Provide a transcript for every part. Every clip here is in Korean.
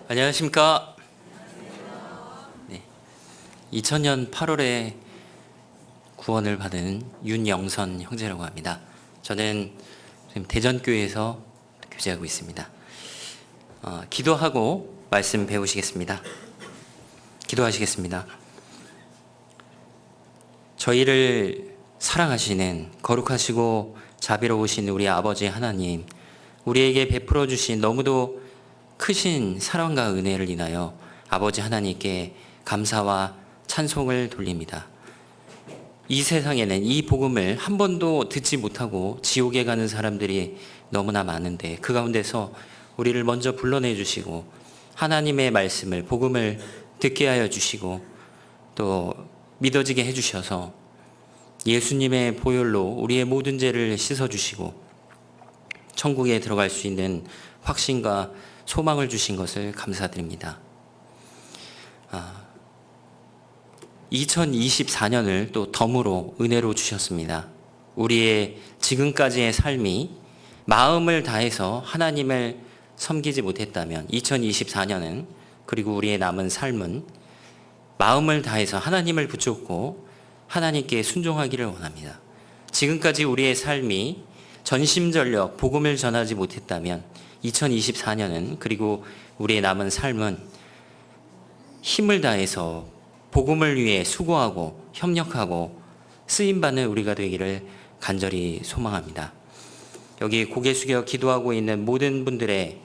안녕하십니까. 네, 2000년 8월에 구원을 받은 윤영선 형제라고 합니다. 저는 지금 대전교회에서 교제하고 있습니다. 기도하고 말씀 배우시겠습니다. 기도하시겠습니다. 저희를 사랑하시는 거룩하시고 자비로우신 우리 아버지 하나님, 우리에게 베풀어 주신 너무도 크신 사랑과 은혜를 인하여 아버지 하나님께 감사와 찬송을 돌립니다. 이 세상에는 이 복음을 한 번도 듣지 못하고 지옥에 가는 사람들이 너무나 많은데, 그 가운데서 우리를 먼저 불러내 주시고 하나님의 말씀을, 복음을 듣게 하여 주시고 또 믿어지게 해주셔서 예수님의 보혈로 우리의 모든 죄를 씻어주시고 천국에 들어갈 수 있는 확신과 소망을 주신 것을 감사드립니다. 2024년을 또 덤으로 은혜로 주셨습니다. 우리의 지금까지의 삶이 마음을 다해서 하나님을 섬기지 못했다면 2024년은, 그리고 우리의 남은 삶은 마음을 다해서 하나님을 붙잡고 하나님께 순종하기를 원합니다. 지금까지 우리의 삶이 전심전력 복음을 전하지 못했다면 2024년은, 그리고 우리의 남은 삶은 힘을 다해서 복음을 위해 수고하고 협력하고 쓰임받는 우리가 되기를 간절히 소망합니다. 여기 고개 숙여 기도하고 있는 모든 분들의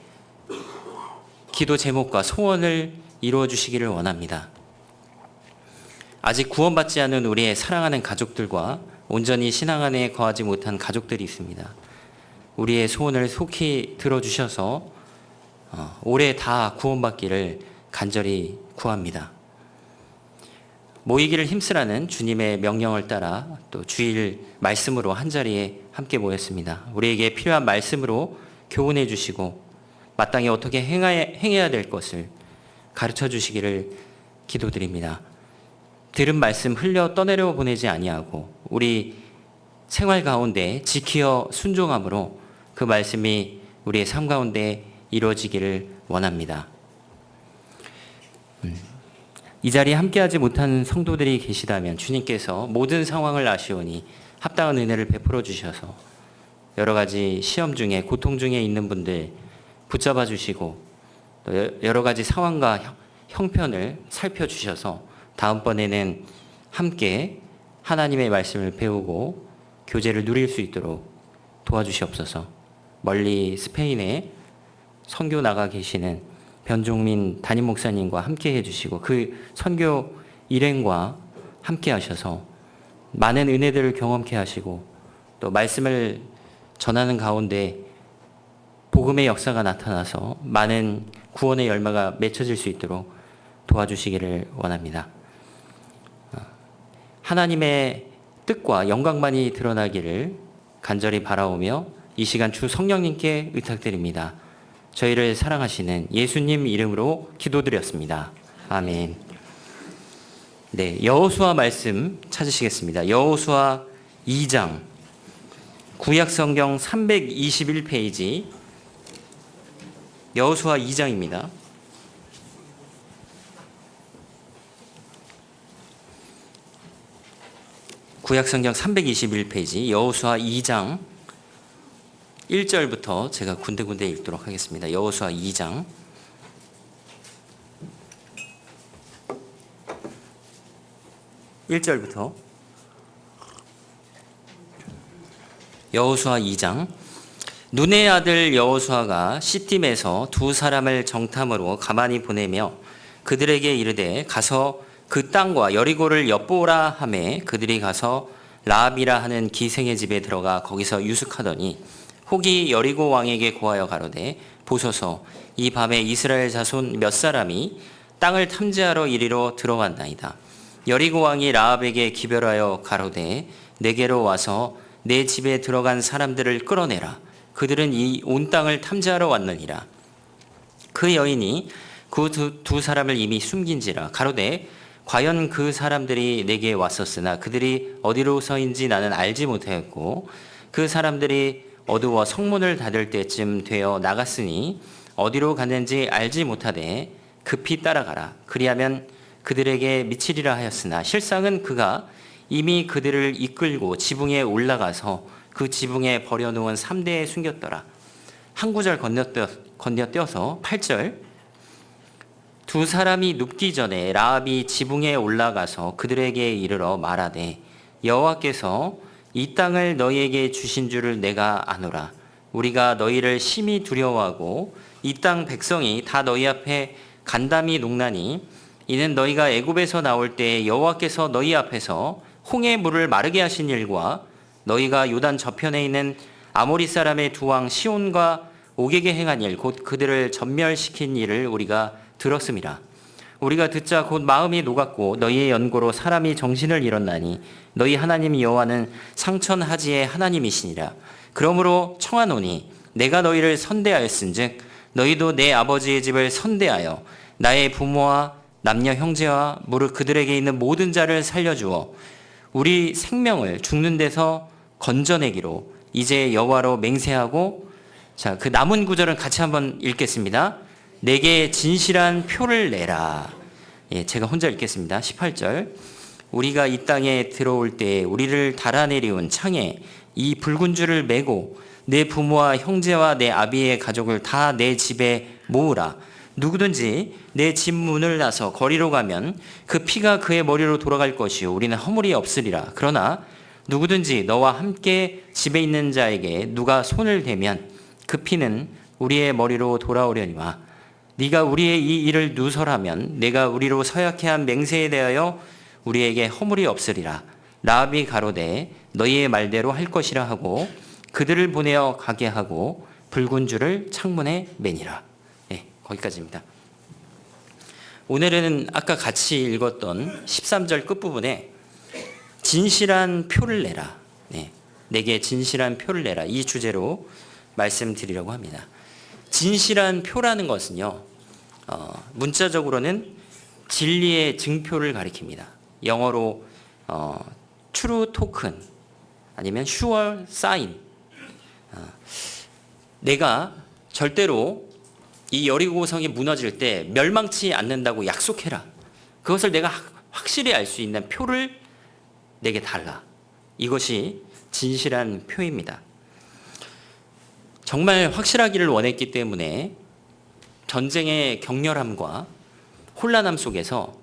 기도 제목과 소원을 이루어 주시기를 원합니다. 아직 구원받지 않은 우리의 사랑하는 가족들과 온전히 신앙 안에 거하지 못한 가족들이 있습니다. 우리의 소원을 속히 들어주셔서 올해 다 구원받기를 간절히 구합니다. 모이기를 힘쓰라는 주님의 명령을 따라 또 주일 말씀으로 한자리에 함께 모였습니다. 우리에게 필요한 말씀으로 교훈해 주시고 마땅히 어떻게 행해야 될 것을 가르쳐 주시기를 기도드립니다. 들은 말씀 흘려 떠내려 보내지 아니하고 우리 생활 가운데 지키어 순종함으로 그 말씀이 우리의 삶 가운데 이루어지기를 원합니다. 이 자리에 함께하지 못한 성도들이 계시다면 주님께서 모든 상황을 아시오니 합당한 은혜를 베풀어 주셔서 여러 가지 시험 중에, 고통 중에 있는 분들 붙잡아 주시고 또 여러 가지 상황과 형편을 살펴주셔서 다음번에는 함께 하나님의 말씀을 배우고 교제를 누릴 수 있도록 도와주시옵소서. 멀리 스페인에 선교 나가 계시는 변종민 담임 목사님과 함께 해주시고 그 선교 일행과 함께 하셔서 많은 은혜들을 경험케 하시고 또 말씀을 전하는 가운데 복음의 역사가 나타나서 많은 구원의 열매가 맺혀질 수 있도록 도와주시기를 원합니다. 하나님의 뜻과 영광만이 드러나기를 간절히 바라오며 이 시간 주 성령님께 의탁드립니다. 저희를 사랑하시는 예수님 이름으로 기도드렸습니다. 아멘. 네, 여호수아 말씀 찾으시겠습니다. 여호수아 2장, 구약성경 321페이지, 여호수아 2장입니다. 구약성경 321페이지 여호수아 2장 1절부터 제가 군데군데 읽도록 하겠습니다. 여호수아 2장 1절부터 여호수아 2장. 눈의 아들 여호수아가 시팀에서 두 사람을 정탐으로 가만히 보내며 그들에게 이르되 가서 그 땅과 여리고를 엿보라 하매 그들이 가서 라합이라 하는 기생의 집에 들어가 거기서 유숙하더니 혹이 여리고 왕에게 고하여 가로되 보소서 이 밤에 이스라엘 자손 몇 사람이 땅을 탐지하러 이리로 들어왔나이다. 여리고 왕이 라합에게 기별하여 가로되 내게로 와서 내 집에 들어간 사람들을 끌어내라. 그들은 이 온 땅을 탐지하러 왔느니라. 그 여인이 그 두 사람을 이미 숨긴지라. 가로되 과연 그 사람들이 내게 왔었으나 그들이 어디로서인지 나는 알지 못하였고 그 사람들이 어두워 성문을 닫을 때쯤 되어 나갔으니 어디로 갔는지 알지 못하되 급히 따라가라. 그리하면 그들에게 미치리라 하였으나 실상은 그가 이미 그들을 이끌고 지붕에 올라가서 그 지붕에 버려놓은 3대에 숨겼더라. 한 구절 건너뛰어서 8절. 두 사람이 눕기 전에 라합이 지붕에 올라가서 그들에게 이르러 말하되 여호와께서 이 땅을 너희에게 주신 줄을 내가 아노라. 우리가 너희를 심히 두려워하고 이 땅 백성이 다 너희 앞에 간담이 농나니 이는 너희가 애굽에서 나올 때 여호와께서 너희 앞에서 홍해 물을 마르게 하신 일과 너희가 요단 저편에 있는 아모리 사람의 두 왕 시온과 옥에게 행한 일 곧 그들을 전멸시킨 일을 우리가 들었음이라. 우리가 듣자 곧 마음이 녹았고 너희의 연고로 사람이 정신을 잃었나니 너희 하나님 여호와는 상천하지의 하나님이시니라. 그러므로 청하노니 내가 너희를 선대하였은즉 너희도 내 아버지의 집을 선대하여 나의 부모와 남녀 형제와 무릇 그들에게 있는 모든 자를 살려주어 우리 생명을 죽는 데서 건져내기로 이제 여호와로 맹세하고. 자, 그 남은 구절은 같이 한번 읽겠습니다. 내게 진실한 표를 내라. 예, 제가 혼자 읽겠습니다. 18절. 우리가 이 땅에 들어올 때 우리를 달아내리운 창에 이 붉은 줄을 메고 내 부모와 형제와 내 아비의 가족을 다 내 집에 모으라. 누구든지 내 집 문을 나서 거리로 가면 그 피가 그의 머리로 돌아갈 것이요 우리는 허물이 없으리라. 그러나 누구든지 너와 함께 집에 있는 자에게 누가 손을 대면 그 피는 우리의 머리로 돌아오려니와 네가 우리의 이 일을 누설하면 내가 우리로 서약해 한 맹세에 대하여 우리에게 허물이 없으리라. 라합이 가로되 너희의 말대로 할 것이라 하고 그들을 보내어 가게 하고 붉은 줄을 창문에 매니라. 네, 거기까지입니다. 오늘은 아까 같이 읽었던 13절 끝부분에 진실한 표를 내라. 네, 내게 진실한 표를 내라. 이 주제로 말씀드리려고 합니다. 진실한 표라는 것은요, 문자적으로는 진리의 증표를 가리킵니다. 영어로 true token 아니면 sure sign. 내가 절대로 이 여리고성이 무너질 때 멸망치 않는다고 약속해라. 그것을 내가 확실히 알 수 있는 표를 내게 달라. 이것이 진실한 표입니다. 정말 확실하기를 원했기 때문에 전쟁의 격렬함과 혼란함 속에서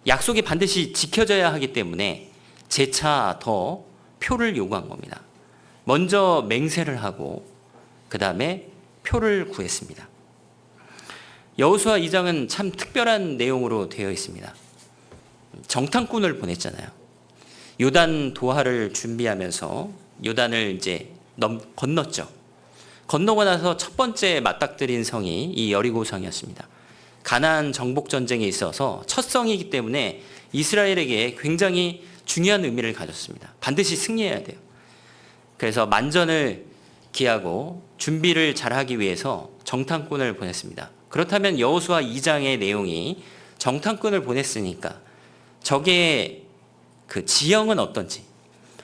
약속이 반드시 지켜져야 하기 때문에 재차 더 표를 요구한 겁니다. 먼저 맹세를 하고 그 다음에 표를 구했습니다. 여호수아 2장은 참 특별한 내용으로 되어 있습니다. 정탐꾼을 보냈잖아요. 요단 도하를 준비하면서 요단을 이제 건넜죠. 건너고 나서 첫 번째 맞닥뜨린 성이 이 여리고성이었습니다. 가나안 정복 전쟁에 있어서 첫 성이기 때문에 이스라엘에게 굉장히 중요한 의미를 가졌습니다. 반드시 승리해야 돼요. 그래서 만전을 기하고 준비를 잘하기 위해서 정탐꾼을 보냈습니다. 그렇다면 여호수아 2장의 내용이 정탐꾼을 보냈으니까 적의 그 지형은 어떤지,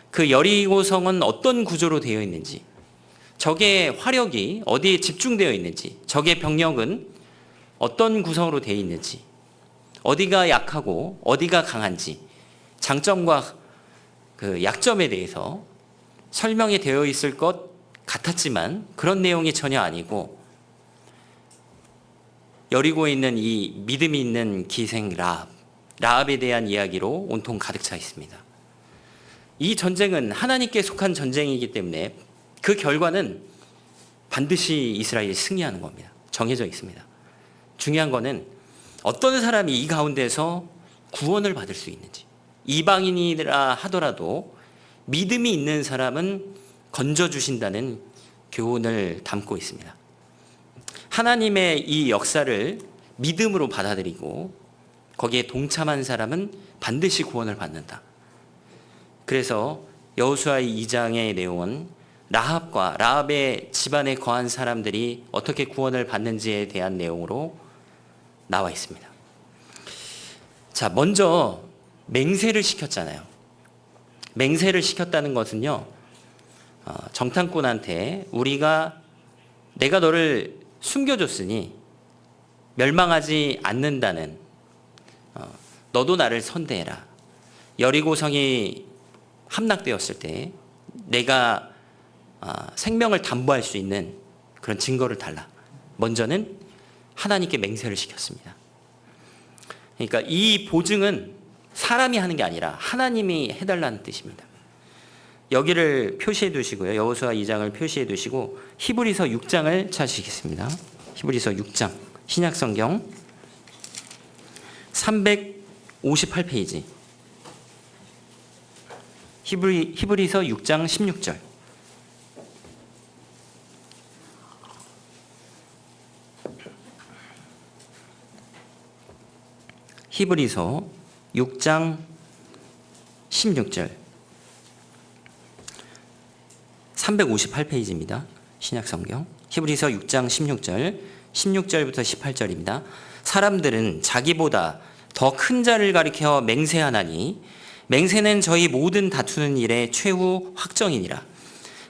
그 여리고성은 어떤 구조로 되어 있는지, 적의 화력이 어디에 집중되어 있는지, 적의 병력은 어떤 구성으로 되어 있는지, 어디가 약하고 어디가 강한지, 장점과 그 약점에 대해서 설명이 되어 있을 것 같았지만 그런 내용이 전혀 아니고 여리고에 있는 이 믿음이 있는 기생 라합에 대한 이야기로 온통 가득 차 있습니다. 이 전쟁은 하나님께 속한 전쟁이기 때문에 그 결과는 반드시 이스라엘이 승리하는 겁니다. 정해져 있습니다. 중요한 거는 어떤 사람이 이 가운데서 구원을 받을 수 있는지, 이방인이라 하더라도 믿음이 있는 사람은 건져주신다는 교훈을 담고 있습니다. 하나님의 이 역사를 믿음으로 받아들이고 거기에 동참한 사람은 반드시 구원을 받는다. 그래서 여호수아 2장의 내용은 라합과 라합의 집안에 거한 사람들이 어떻게 구원을 받는지에 대한 내용으로 나와 있습니다. 자, 먼저 맹세를 시켰잖아요. 맹세를 시켰다는 것은요, 정탐꾼한테 내가 너를 숨겨줬으니 멸망하지 않는다는 너도 나를 선대해라. 여리고성이 함락되었을 때 내가 생명을 담보할 수 있는 그런 증거를 달라. 먼저는 하나님께 맹세를 시켰습니다. 그러니까 이 보증은 사람이 하는 게 아니라 하나님이 해달라는 뜻입니다. 여기를 표시해 두시고요. 여호수아 2장을 표시해 두시고 히브리서 6장을 찾으시겠습니다. 히브리서 6장 신약성경 358페이지 히브리서 6장 16절 히브리서 6장 16절 358페이지입니다. 신약성경 히브리서 6장 16절 16절부터 18절입니다. 사람들은 자기보다 더 큰 자를 가리켜 맹세하나니 맹세는 저희 모든 다투는 일의 최후 확정이니라.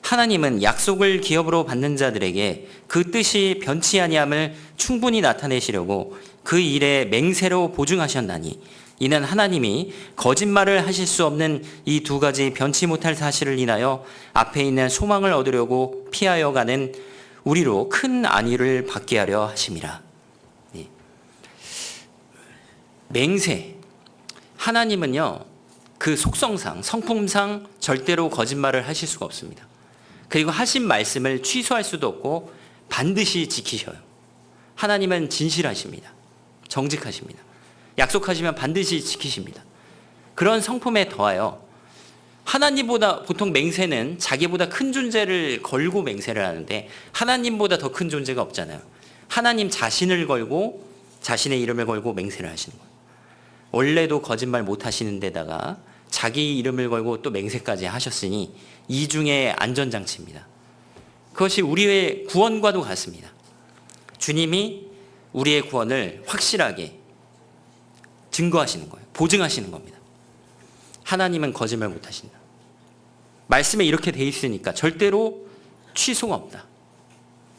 하나님은 약속을 기업으로 받는 자들에게 그 뜻이 변치 아니함을 충분히 나타내시려고 그 일에 맹세로 보증하셨나니 이는 하나님이 거짓말을 하실 수 없는 이 두 가지 변치 못할 사실을 인하여 앞에 있는 소망을 얻으려고 피하여 가는 우리로 큰 안위를 받게 하려 하심이라. 맹세. 하나님은요, 그 속성상, 성품상 절대로 거짓말을 하실 수가 없습니다. 그리고 하신 말씀을 취소할 수도 없고 반드시 지키셔요. 하나님은 진실하십니다. 정직하십니다. 약속하시면 반드시 지키십니다. 그런 성품에 더하여 하나님보다 보통 맹세는 자기보다 큰 존재를 걸고 맹세를 하는데 하나님보다 더 큰 존재가 없잖아요. 하나님 자신을 걸고 자신의 이름을 걸고 맹세를 하시는 거예요. 원래도 거짓말 못 하시는 데다가 자기 이름을 걸고 또 맹세까지 하셨으니 이중의 안전장치입니다. 그것이 우리의 구원과도 같습니다. 주님이 우리의 구원을 확실하게 증거하시는 거예요. 보증하시는 겁니다. 하나님은 거짓말 못 하신다. 말씀에 이렇게 돼 있으니까 절대로 취소가 없다.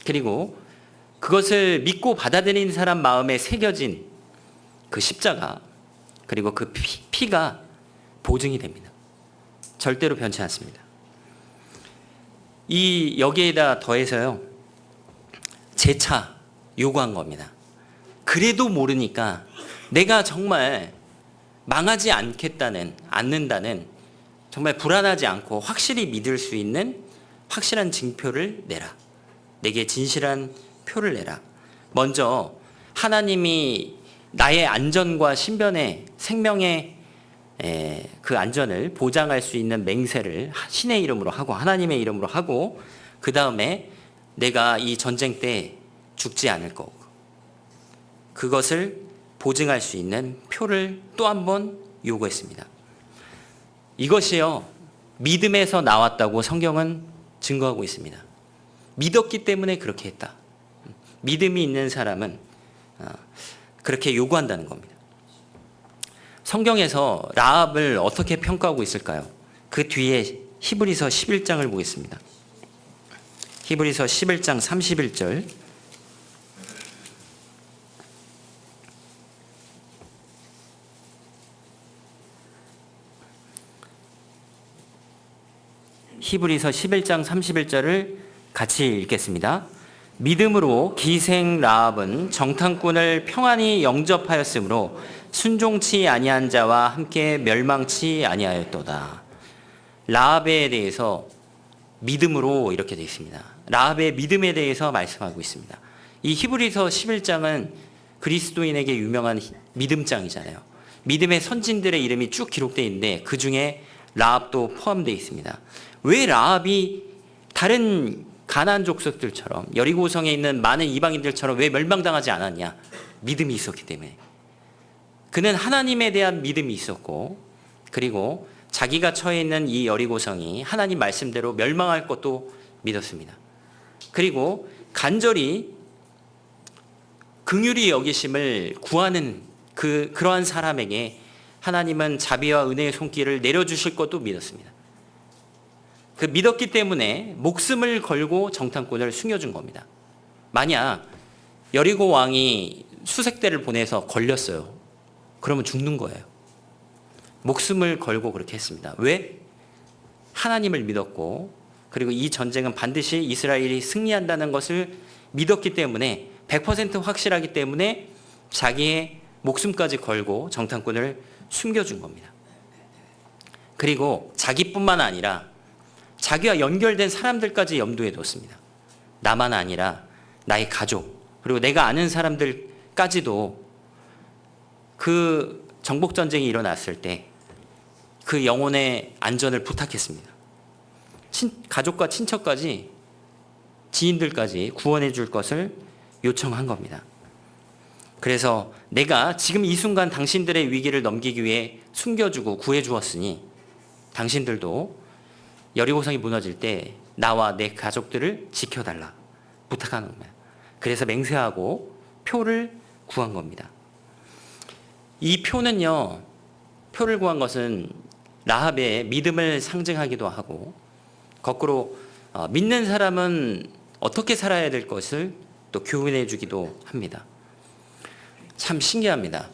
그리고 그것을 믿고 받아들이는 사람 마음에 새겨진 그 십자가 그리고 그 피가 보증이 됩니다. 절대로 변치 않습니다. 여기에다 더해서요. 재차 요구한 겁니다. 그래도 모르니까 내가 정말 망하지 않는다는 정말 불안하지 않고 확실히 믿을 수 있는 확실한 증표를 내라. 내게 진실한 표를 내라. 먼저 하나님이 나의 안전과 신변의 생명의 그 안전을 보장할 수 있는 맹세를 신의 이름으로 하고 하나님의 이름으로 하고 그 다음에 내가 이 전쟁 때 죽지 않을 거고 그것을 보증할 수 있는 표를 또 한 번 요구했습니다. 이것이요 믿음에서 나왔다고 성경은 증거하고 있습니다. 믿었기 때문에 그렇게 했다. 믿음이 있는 사람은 그렇게 요구한다는 겁니다. 성경에서 라합을 어떻게 평가하고 있을까요? 그 뒤에 히브리서 11장을 보겠습니다. 히브리서 11장 31절 히브리서 11장 31절을 같이 읽겠습니다. 믿음으로 기생 라합은 정탐꾼을 평안히 영접하였으므로 순종치 아니한 자와 함께 멸망치 아니하였도다. 라합에 대해서 믿음으로 이렇게 되어 있습니다. 라합의 믿음에 대해서 말씀하고 있습니다. 이 히브리서 11장은 그리스도인에게 유명한 믿음장이잖아요. 믿음의 선진들의 이름이 쭉 기록되어 있는데 그 중에 라합도 포함되어 있습니다. 왜 라합이 다른 가나안 족속들처럼 여리고성에 있는 많은 이방인들처럼 왜 멸망당하지 않았냐? 믿음이 있었기 때문에. 그는 하나님에 대한 믿음이 있었고 그리고 자기가 처해 있는 이 여리고성이 하나님 말씀대로 멸망할 것도 믿었습니다. 그리고 간절히 긍휼히 여기심을 구하는 그러한 사람에게 하나님은 자비와 은혜의 손길을 내려주실 것도 믿었습니다. 그 믿었기 때문에 목숨을 걸고 정탐꾼을 숨겨준 겁니다. 만약 여리고 왕이 수색대를 보내서 걸렸어요. 그러면 죽는 거예요. 목숨을 걸고 그렇게 했습니다. 왜? 하나님을 믿었고, 그리고 이 전쟁은 반드시 이스라엘이 승리한다는 것을 믿었기 때문에, 100% 확실하기 때문에 자기의 목숨까지 걸고 정탐꾼을 숨겨준 겁니다. 그리고 자기뿐만 아니라 자기와 연결된 사람들까지 염두에 뒀습니다. 나만 아니라 나의 가족, 그리고 내가 아는 사람들까지도 그 정복전쟁이 일어났을 때 그 영혼의 안전을 부탁했습니다. 가족과 친척까지, 지인들까지 구원해 줄 것을 요청한 겁니다. 그래서 내가 지금 이 순간 당신들의 위기를 넘기기 위해 숨겨주고 구해주었으니 당신들도 여리고성이 무너질 때 나와 내 가족들을 지켜달라 부탁하는 겁니다. 그래서 맹세하고 표를 구한 겁니다. 이 표는요, 표를 구한 것은 라합의 믿음을 상징하기도 하고, 거꾸로 믿는 사람은 어떻게 살아야 될 것을 또 교훈해 주기도 합니다. 참 신기합니다.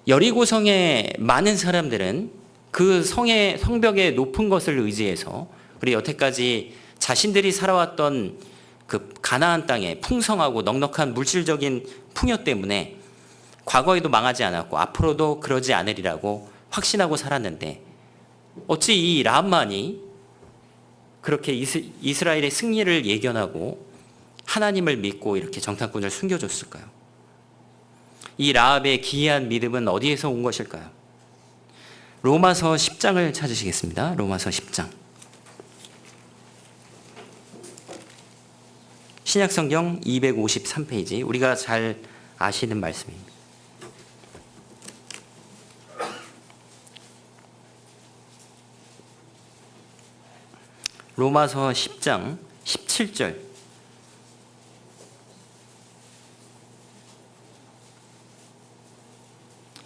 여리고성의 많은 사람들은 그 성의 성벽의 높은 것을 의지해서, 그리고 여태까지 자신들이 살아왔던 그 가나안 땅의 풍성하고 넉넉한 물질적인 풍요 때문에 과거에도 망하지 않았고 앞으로도 그러지 않으리라고 확신하고 살았는데, 어찌 이 라합만이 그렇게 이스라엘의 승리를 예견하고 하나님을 믿고 이렇게 정탐꾼을 숨겨줬을까요? 이 라합의 기이한 믿음은 어디에서 온 것일까요? 로마서 10장을 찾으시겠습니다. 로마서 10장. 신약성경 253페이지, 우리가 잘 아시는 말씀입니다. 로마서 10장 17절.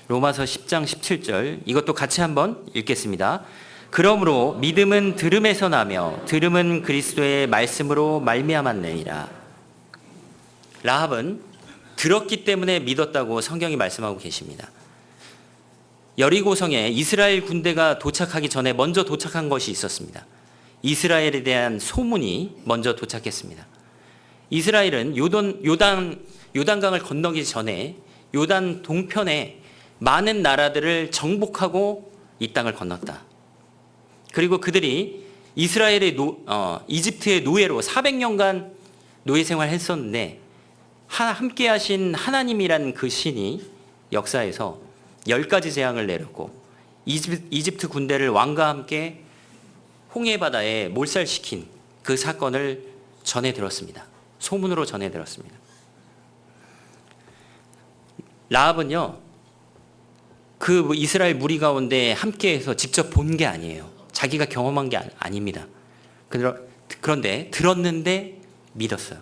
로마서 10장 17절, 이것도 같이 한번 읽겠습니다. 그러므로 믿음은 들음에서 나며 들음은 그리스도의 말씀으로 말미암았느니라. 라합은 들었기 때문에 믿었다고 성경이 말씀하고 계십니다. 여리고성에 이스라엘 군대가 도착하기 전에 먼저 도착한 것이 있었습니다. 이스라엘에 대한 소문이 먼저 도착했습니다. 이스라엘은 요단강을 건너기 전에 요단 동편에 많은 나라들을 정복하고 이 땅을 건넜다. 그리고 그들이 이스라엘의 이집트의 노예로 400년간 노예 생활을 했었는데, 함께 하신 하나님이란 그 신이 역사에서 10가지 재앙을 내렸고 이집트 군대를 왕과 함께 홍해 바다에 몰살시킨 그 사건을 전해 들었습니다. 소문으로 전해 들었습니다. 라합은요, 그 이스라엘 무리 가운데 함께해서 직접 본 게 아니에요. 자기가 경험한 게 아닙니다. 그런데 들었는데 믿었어요.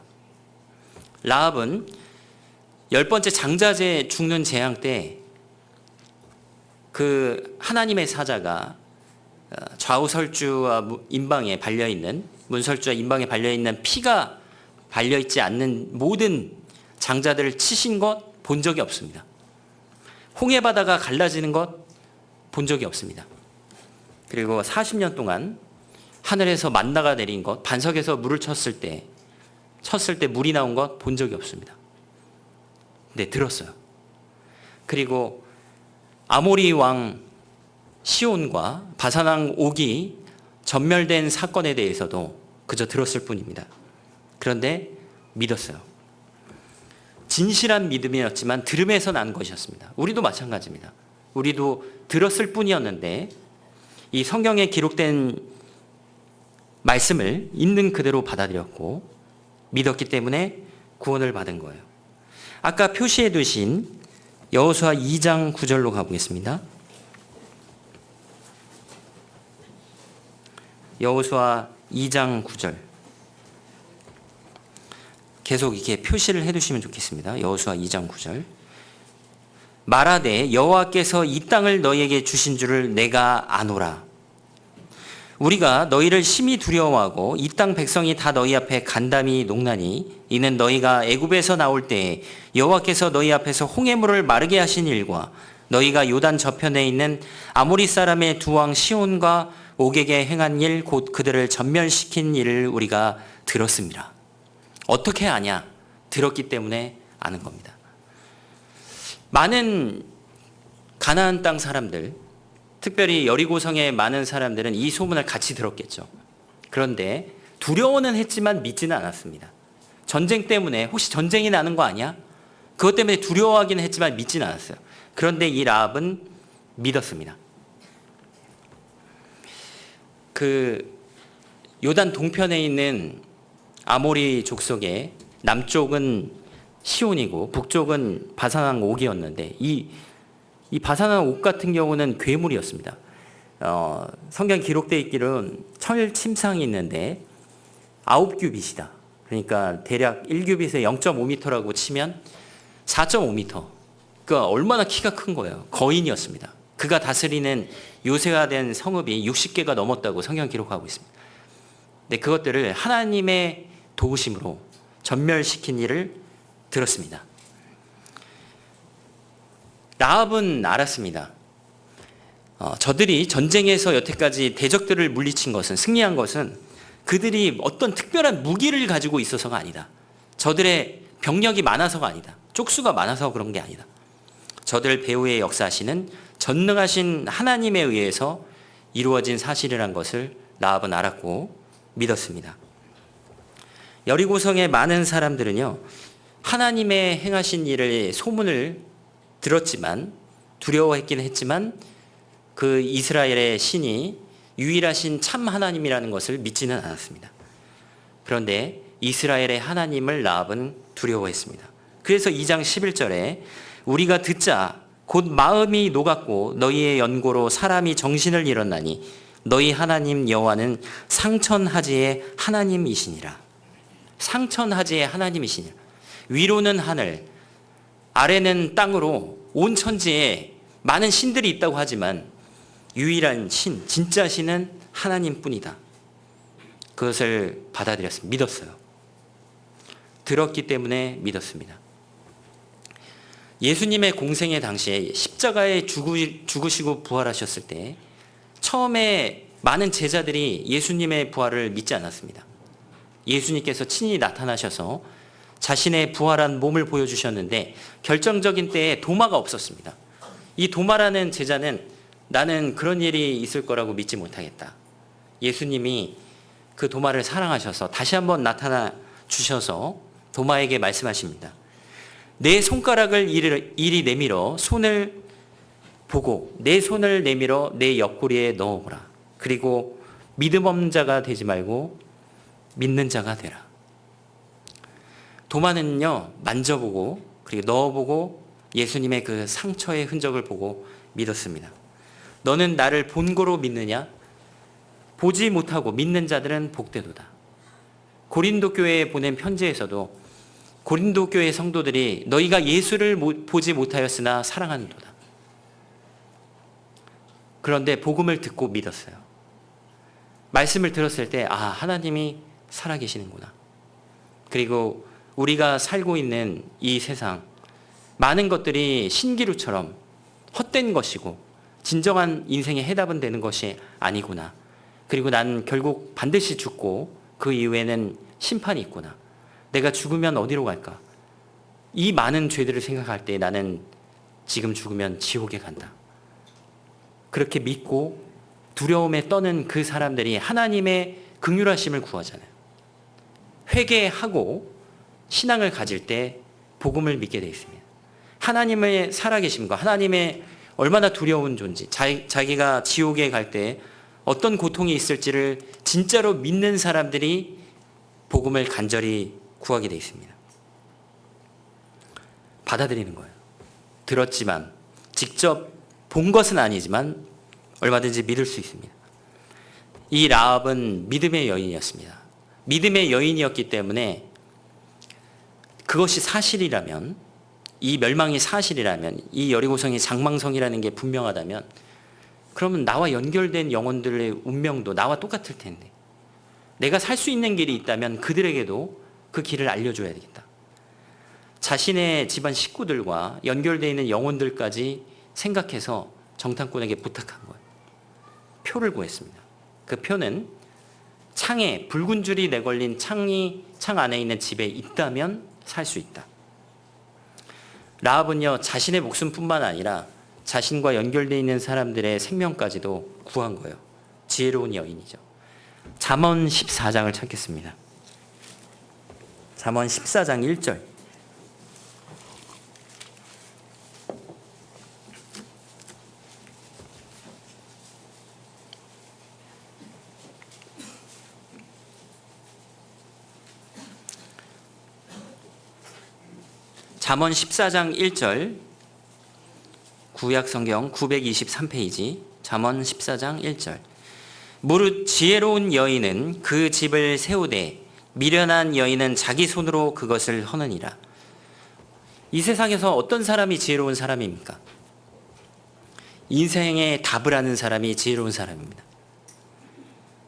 라합은 10번째 장자제 죽는 재앙 때 그 하나님의 사자가 좌우설주와 임방에 발려있는, 문설주와 임방에 발려있는 피가 발려있지 않는 모든 장자들을 치신 것 본 적이 없습니다. 홍해바다가 갈라지는 것 본 적이 없습니다. 그리고 40년 동안 하늘에서 만나가 내린 것, 반석에서 물을 쳤을 때 물이 나온 것 본 적이 없습니다. 근데 들었어요. 그리고 아모리 왕 시온과 바산 왕 옥이 전멸된 사건에 대해서도 그저 들었을 뿐입니다. 그런데 믿었어요. 진실한 믿음이었지만 들음에서 난 것이었습니다. 우리도 마찬가지입니다. 우리도 들었을 뿐이었는데 이 성경에 기록된 말씀을 있는 그대로 받아들였고 믿었기 때문에 구원을 받은 거예요. 아까 표시해 두신 여호수아 2장 9절로 가보겠습니다. 여호수아 2장 9절. 계속 이렇게 표시를 해두시면 좋겠습니다. 여호수아 2장 9절. 말하되 여호와께서 이 땅을 너희에게 주신 줄을 내가 아노라. 우리가 너희를 심히 두려워하고 이 땅 백성이 다 너희 앞에 간담이 녹나니 이는 너희가 애굽에서 나올 때에 여호와께서 너희 앞에서 홍해물을 마르게 하신 일과 너희가 요단 저편에 있는 아모리 사람의 두 왕 시온과 옥에게 행한 일 곧 그들을 전멸시킨 일을 우리가 들었습니다. 어떻게 아냐? 들었기 때문에 아는 겁니다. 많은 가나안 땅 사람들, 특별히 여리고성의 많은 사람들은 이 소문을 같이 들었겠죠. 그런데 두려워는 했지만 믿지는 않았습니다. 전쟁 때문에 혹시 전쟁이 나는 거 아니야? 그것 때문에 두려워하긴 했지만 믿지는 않았어요. 그런데 이 라합은 믿었습니다. 그 요단 동편에 있는 아모리 족속의 남쪽은 시온이고 북쪽은 바산왕 옥이었는데 이 바산왕 옥 같은 경우는 괴물이었습니다. 성경 기록되어 있기로는 철 침상이 있는데 9규빗이다. 그러니까 대략 1규빗에 0.5m라고 치면 4.5m. 그러니까 얼마나 키가 큰 거예요. 거인이었습니다. 그가 다스리는 요새화된 성읍이 60개가 넘었다고 성경 기록하고 있습니다. 근데 그것들을 하나님의 도우심으로 전멸시킨 일을 들었습니다. 라합은 알았습니다. 저들이 전쟁에서 여태까지 대적들을 물리친 것은, 승리한 것은 그들이 어떤 특별한 무기를 가지고 있어서가 아니다. 저들의 병력이 많아서가 아니다. 쪽수가 많아서 그런 게 아니다. 저들 배후에 역사하시는 전능하신 하나님에 의해서 이루어진 사실이란 것을 라합은 알았고 믿었습니다. 여리고성의 많은 사람들은요, 하나님의 행하신 일을 소문을 들었지만 두려워했긴 했지만 그 이스라엘의 신이 유일하신 참 하나님이라는 것을 믿지는 않았습니다. 그런데 이스라엘의 하나님을 라합은 두려워했습니다. 그래서 2장 11절에 우리가 듣자 곧 마음이 녹았고 너희의 연고로 사람이 정신을 잃었나니 너희 하나님 여호와는 상천하지의 하나님이시니라. 상천하지의 하나님이시니라. 위로는 하늘, 아래는 땅으로 온 천지에 많은 신들이 있다고 하지만 유일한 신, 진짜 신은 하나님뿐이다. 그것을 받아들였습니다. 믿었어요. 들었기 때문에 믿었습니다. 예수님의 공생의 당시에 십자가에 죽으시고 부활하셨을 때 처음에 많은 제자들이 예수님의 부활을 믿지 않았습니다. 예수님께서 친히 나타나셔서 자신의 부활한 몸을 보여주셨는데 결정적인 때에 도마가 없었습니다. 이 도마라는 제자는 나는 그런 일이 있을 거라고 믿지 못하겠다. 예수님이 그 도마를 사랑하셔서 다시 한번 나타나 주셔서 도마에게 말씀하십니다. 내 손가락을 이리 내밀어 손을 보고 내 손을 내밀어 내 옆구리에 넣어보라. 그리고 믿음 없는 자가 되지 말고 믿는 자가 되라. 도마는요, 만져보고 그리고 넣어보고 예수님의 그 상처의 흔적을 보고 믿었습니다. 너는 나를 본고로 믿느냐? 보지 못하고 믿는 자들은 복되도다. 고린도 교회에 보낸 편지에서도 고린도 교회 성도들이 너희가 예수를 보지 못하였으나 사랑하는도다. 그런데 복음을 듣고 믿었어요. 말씀을 들었을 때 하나님이 살아계시는구나. 그리고 우리가 살고 있는 이 세상 많은 것들이 신기루처럼 헛된 것이고 진정한 인생의 해답은 되는 것이 아니구나. 그리고 난 결국 반드시 죽고 그 이후에는 심판이 있구나. 내가 죽으면 어디로 갈까? 이 많은 죄들을 생각할 때 나는 지금 죽으면 지옥에 간다. 그렇게 믿고 두려움에 떠는 그 사람들이 하나님의 긍휼하심을 구하잖아요. 회개하고 신앙을 가질 때 복음을 믿게 되어 있습니다. 하나님의 살아계심과 하나님의 얼마나 두려운 존재, 자기가 지옥에 갈 때 어떤 고통이 있을지를 진짜로 믿는 사람들이 복음을 간절히 구하게 되어 있습니다. 받아들이는 거예요. 들었지만 직접 본 것은 아니지만 얼마든지 믿을 수 있습니다. 이 라합은 믿음의 여인이었습니다. 믿음의 여인이었기 때문에 그것이 사실이라면, 이 멸망이 사실이라면, 이 여리고성이 장망성이라는 게 분명하다면 그러면 나와 연결된 영혼들의 운명도 나와 똑같을 텐데, 내가 살 수 있는 길이 있다면 그들에게도 그 길을 알려줘야 되겠다. 자신의 집안 식구들과 연결되어 있는 영혼들까지 생각해서 정탐꾼에게 부탁한 거예요. 표를 구했습니다. 그 표는 창에 붉은 줄이 내걸린 창 안에 있는 집에 있다면 살 수 있다. 라합은요, 자신의 목숨뿐만 아니라 자신과 연결되어 있는 사람들의 생명까지도 구한 거예요. 지혜로운 여인이죠. 잠언 14장을 찾겠습니다. 잠언 14장 1절. 잠언 14장 1절, 구약성경 923페이지, 잠언 14장 1절. 무릇 지혜로운 여인은 그 집을 세우되 미련한 여인은 자기 손으로 그것을 허느니라. 이 세상에서 어떤 사람이 지혜로운 사람입니까? 인생의 답을 아는 사람이 지혜로운 사람입니다.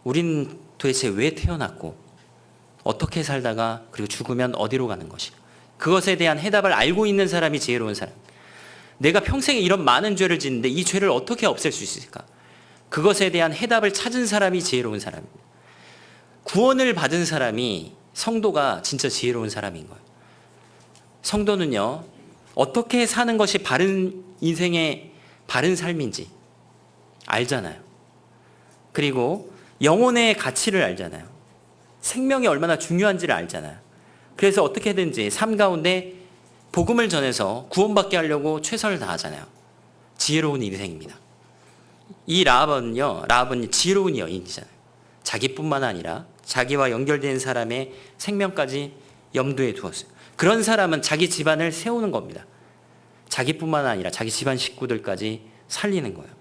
우린 도대체 왜 태어났고 어떻게 살다가 그리고 죽으면 어디로 가는 것인가, 그것에 대한 해답을 알고 있는 사람이 지혜로운 사람. 내가 평생에 이런 많은 죄를 짓는데 이 죄를 어떻게 없앨 수 있을까? 그것에 대한 해답을 찾은 사람이 지혜로운 사람입니다. 구원을 받은 사람이, 성도가 진짜 지혜로운 사람인 거예요. 성도는요, 어떻게 사는 것이 바른 인생의 바른 삶인지 알잖아요. 그리고 영혼의 가치를 알잖아요. 생명이 얼마나 중요한지를 알잖아요. 그래서 어떻게든지 삶 가운데 복음을 전해서 구원받게 하려고 최선을 다하잖아요. 지혜로운 인생입니다. 이 라합은 지혜로운 여인이잖아요. 자기뿐만 아니라 자기와 연결된 사람의 생명까지 염두에 두었어요. 그런 사람은 자기 집안을 세우는 겁니다. 자기뿐만 아니라 자기 집안 식구들까지 살리는 거예요.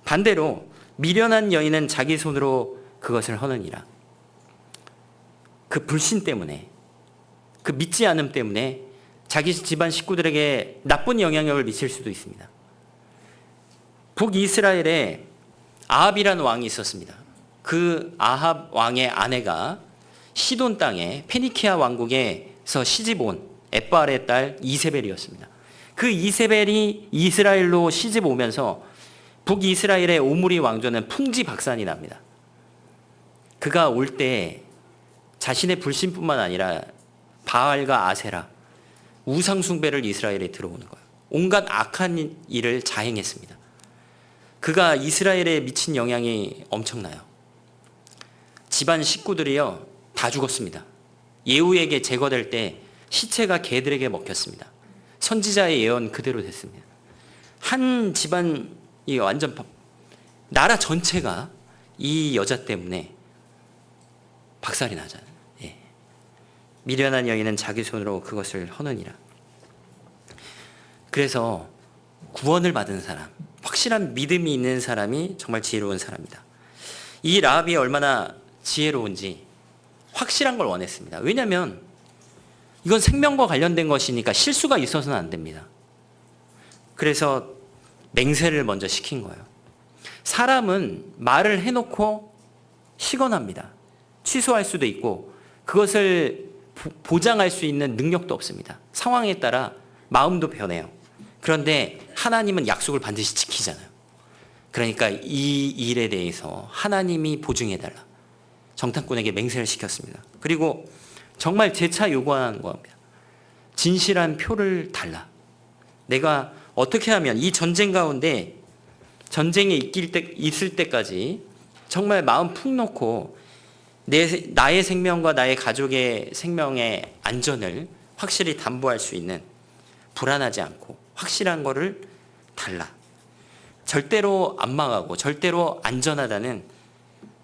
반대로 미련한 여인은 자기 손으로 그것을 허느니라. 그 불신 때문에, 그 믿지 않음 때문에 자기 집안 식구들에게 나쁜 영향력을 미칠 수도 있습니다. 북이스라엘에 아합이라는 왕이 있었습니다. 그 아합 왕의 아내가 시돈 땅에 페니키아 왕국에서 시집 온 엣바알의 딸 이세벨이었습니다. 그 이세벨이 이스라엘로 시집 오면서 북이스라엘의 오므리 왕조는 풍지박산이 납니다. 그가 올 때 자신의 불신뿐만 아니라 바알과 아세라, 우상 숭배를 이스라엘에 들어오는 거예요. 온갖 악한 일을 자행했습니다. 그가 이스라엘에 미친 영향이 엄청나요. 집안 식구들이요, 다 죽었습니다. 예후에게 제거될 때 시체가 개들에게 먹혔습니다. 선지자의 예언 그대로 됐습니다. 한 집안이 완전, 나라 전체가 이 여자 때문에 박살이 나잖아요. 예. 미련한 여인은 자기 손으로 그것을 허느니라. 그래서 구원을 받은 사람, 확실한 믿음이 있는 사람이 정말 지혜로운 사람이다. 이 라합이 얼마나 지혜로운지 확실한 걸 원했습니다. 왜냐하면 이건 생명과 관련된 것이니까 실수가 있어서는 안 됩니다. 그래서 맹세를 먼저 시킨 거예요. 사람은 말을 해놓고 시건합니다. 취소할 수도 있고 그것을 보장할 수 있는 능력도 없습니다. 상황에 따라 마음도 변해요. 그런데 하나님은 약속을 반드시 지키잖아요. 그러니까 이 일에 대해서 하나님이 보증해달라. 정탐꾼에게 맹세를 시켰습니다. 그리고 정말 재차 요구하는 겁니다. 진실한 표를 달라. 내가 어떻게 하면 이 전쟁 가운데, 전쟁에 있을 때까지 정말 마음 푹 놓고 나의 생명과 나의 가족의 생명의 안전을 확실히 담보할 수 있는, 불안하지 않고 확실한 거를 달라. 절대로 안 망하고 절대로 안전하다는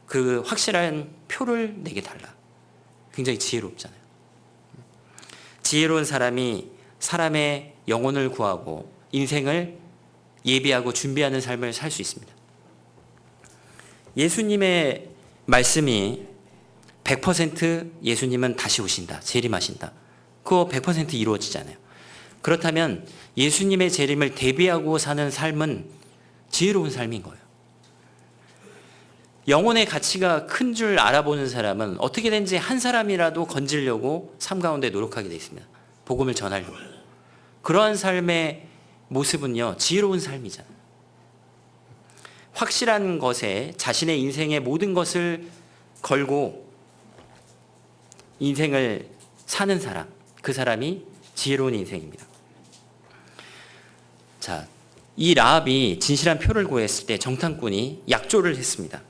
그 확실한 표를 내게 달라. 굉장히 지혜롭잖아요. 지혜로운 사람이 사람의 영혼을 구하고 인생을 예비하고 준비하는 삶을 살 수 있습니다. 예수님의 말씀이 100% 예수님은 다시 오신다, 재림하신다, 그거 100% 이루어지잖아요. 그렇다면 예수님의 재림을 대비하고 사는 삶은 지혜로운 삶인 거예요. 영혼의 가치가 큰 줄 알아보는 사람은 어떻게든지 한 사람이라도 건지려고 삶 가운데 노력하게 되어 있습니다. 복음을 전하려고. 그러한 삶의 모습은요, 지혜로운 삶이잖아요. 확실한 것에 자신의 인생의 모든 것을 걸고 인생을 사는 사람, 그 사람이 지혜로운 인생입니다. 자, 이 라합이 진실한 표를 구했을 때 정탐꾼이 약조를 했습니다.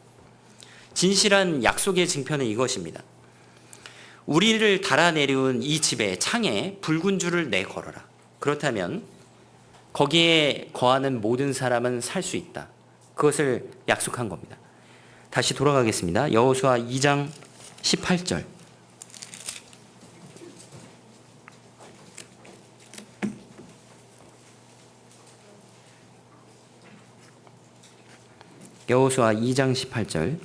진실한 약속의 증표는 이것입니다. 우리를 달아내려온 이 집에 창에 붉은 줄을 내걸어라. 그렇다면 거기에 거하는 모든 사람은 살 수 있다. 그것을 약속한 겁니다. 다시 돌아가겠습니다. 여호수아 2장 18절. 여호수아 2장 18절.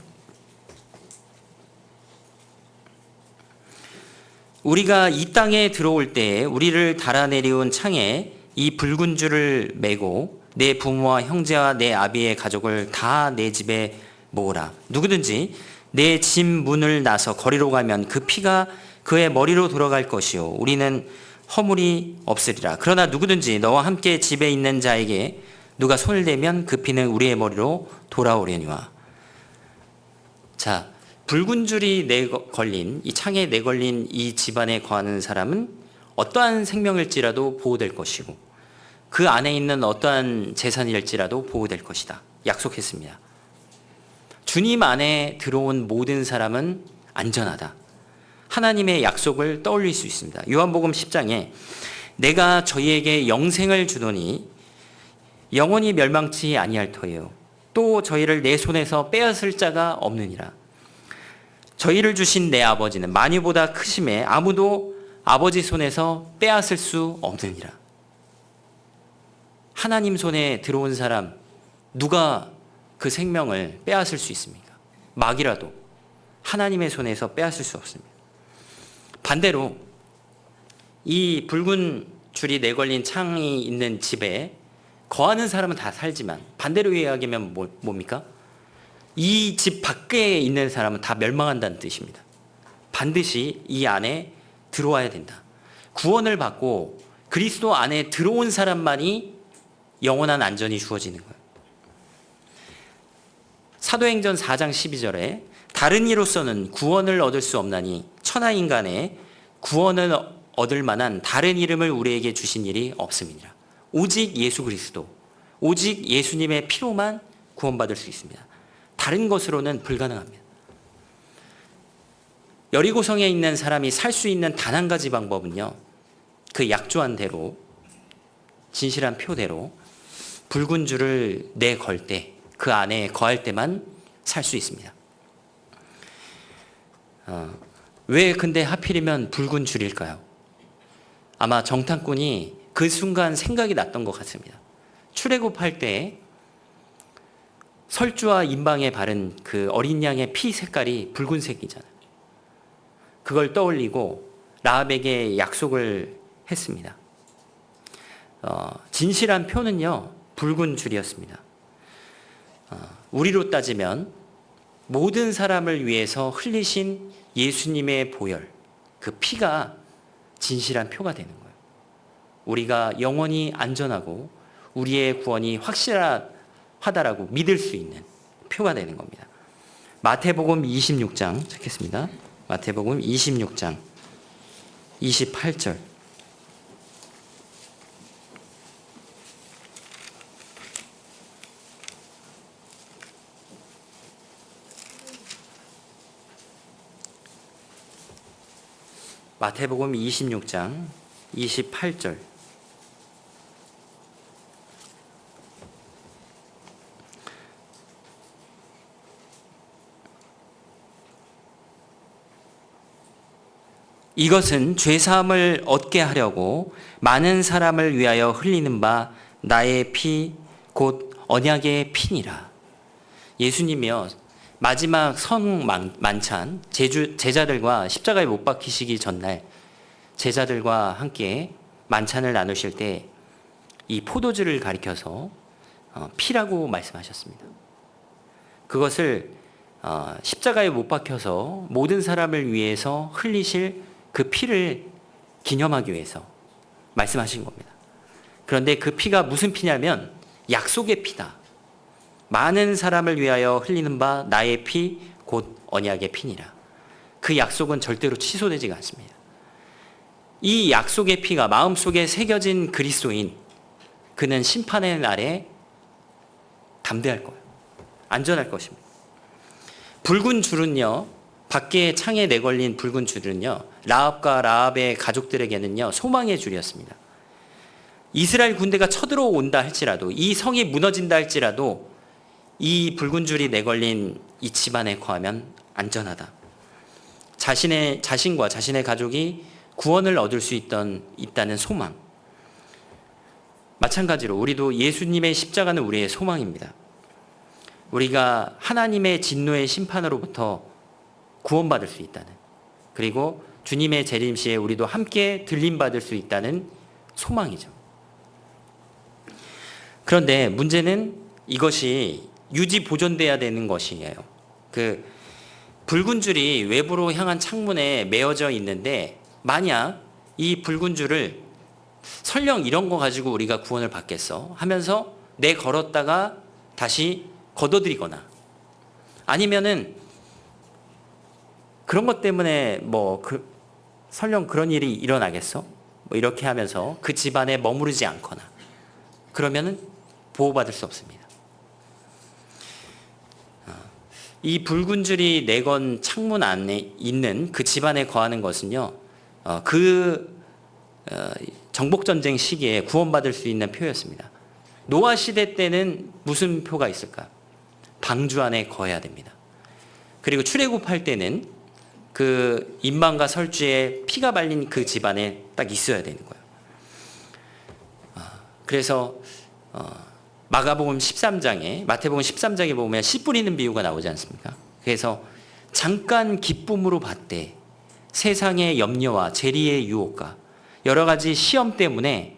우리가 이 땅에 들어올 때 우리를 달아내려온 창에 이 붉은 줄을 메고 내 부모와 형제와 내 아비의 가족을 다 내 집에 모으라. 누구든지 내 집 문을 나서 거리로 가면 그 피가 그의 머리로 돌아갈 것이요 우리는 허물이 없으리라. 그러나 누구든지 너와 함께 집에 있는 자에게 누가 손을 대면 그 피는 우리의 머리로 돌아오려니와. 자, 붉은 줄이 걸린 이 창에 내걸린 이 집안에 거하는 사람은 어떠한 생명일지라도 보호될 것이고 그 안에 있는 어떠한 재산일지라도 보호될 것이다. 약속했습니다. 주님 안에 들어온 모든 사람은 안전하다. 하나님의 약속을 떠올릴 수 있습니다. 요한복음 10장에 내가 저희에게 영생을 주노니 영원히 멸망치 아니할 터예요. 또 저희를 내 손에서 빼앗을 자가 없느니라. 저희를 주신 내 아버지는 만유보다 크심에 아무도 아버지 손에서 빼앗을 수 없느니라. 하나님 손에 들어온 사람 누가 그 생명을 빼앗을 수 있습니까? 마귀라도 하나님의 손에서 빼앗을 수 없습니다. 반대로 이 붉은 줄이 내걸린 창이 있는 집에 거하는 사람은 다 살지만 반대로 이야기하면 뭡니까? 이 집 밖에 있는 사람은 다 멸망한다는 뜻입니다. 반드시 이 안에 들어와야 된다. 구원을 받고 그리스도 안에 들어온 사람만이 영원한 안전이 주어지는 거예요. 사도행전 4장 12절에 다른 이로서는 구원을 얻을 수 없나니 천하인간의 구원을 얻을 만한 다른 이름을 우리에게 주신 일이 없음이니라. 오직 예수 그리스도, 오직 예수님의 피로만 구원받을 수 있습니다. 다른 것으로는 불가능합니다. 여리고성에 있는 사람이 살 수 있는 단 한 가지 방법은요, 그 약조한 대로, 진실한 표대로 붉은 줄을 내걸 때, 그 안에 거할 때만 살 수 있습니다. 왜 근데 하필이면 붉은 줄일까요? 아마 정탐꾼이 그 순간 생각이 났던 것 같습니다. 출애굽할 때 설주와 임방에 바른 그 어린 양의 피 색깔이 붉은색이잖아요. 그걸 떠올리고 라합에게 약속을 했습니다. 진실한 표는요, 붉은 줄이었습니다. 우리로 따지면 모든 사람을 위해서 흘리신 예수님의 보혈, 그 피가 진실한 표가 되는 거예요. 우리가 영원히 안전하고 우리의 구원이 확실하다라고 믿을 수 있는 표가 되는 겁니다. 마태복음 26장 찾겠습니다. 마태복음 26장 28절. 마태복음 26장 28절. 이것은 죄사함을 얻게 하려고 많은 사람을 위하여 흘리는 바 나의 피 곧 언약의 피니라. 예수님이요, 마지막 성 만찬 제자들과 십자가에 못 박히시기 전날 제자들과 함께 만찬을 나누실 때 이 포도주를 가리켜서 피라고 말씀하셨습니다. 그것을 십자가에 못 박혀서 모든 사람을 위해서 흘리실 그 피를 기념하기 위해서 말씀하신 겁니다. 그런데 그 피가 무슨 피냐면 약속의 피다. 많은 사람을 위하여 흘리는 바 나의 피 곧 언약의 피니라. 그 약속은 절대로 취소되지가 않습니다. 이 약속의 피가 마음속에 새겨진 그리스도인, 그는 심판의 날에 담대할 거예요. 안전할 것입니다. 붉은 줄은요, 밖에 창에 내걸린 붉은 줄은요, 라합과 라합의 가족들에게는요, 소망의 줄이었습니다. 이스라엘 군대가 쳐들어온다 할지라도, 이 성이 무너진다 할지라도 이 붉은 줄이 내걸린 이 집안에 거하면 안전하다. 자신과 자신의 가족이 구원을 얻을 수 있다는 소망. 마찬가지로 우리도 예수님의 십자가는 우리의 소망입니다. 우리가 하나님의 진노의 심판으로부터 구원받을 수 있다는, 그리고 주님의 재림시에 우리도 함께 들림받을 수 있다는 소망이죠. 그런데 문제는 이것이 유지 보존돼야 되는 것이에요. 그 붉은 줄이 외부로 향한 창문에 메어져 있는데, 만약 이 붉은 줄을 설령 이런 거 가지고 우리가 구원을 받겠어 하면서 내걸었다가 다시 걷어들이거나, 아니면은 그런 것 때문에 설령 그런 일이 일어나겠어? 이렇게 하면서 그 집안에 머무르지 않거나, 그러면은 보호받을 수 없습니다. 이 붉은 줄이 내건 창문 안에 있는 그 집안에 거하는 것은요, 정복전쟁 시기에 구원받을 수 있는 표였습니다. 노아 시대 때는 무슨 표가 있을까? 방주 안에 거해야 됩니다. 그리고 출애굽할 때는 그 인방과 설주에 피가 발린 그 집안에 딱 있어야 되는 거예요. 그래서 마태복음 13장에 보면 씨 뿌리는 비유가 나오지 않습니까? 그래서 잠깐 기쁨으로 받되 세상의 염려와 재리의 유혹과 여러 가지 시험 때문에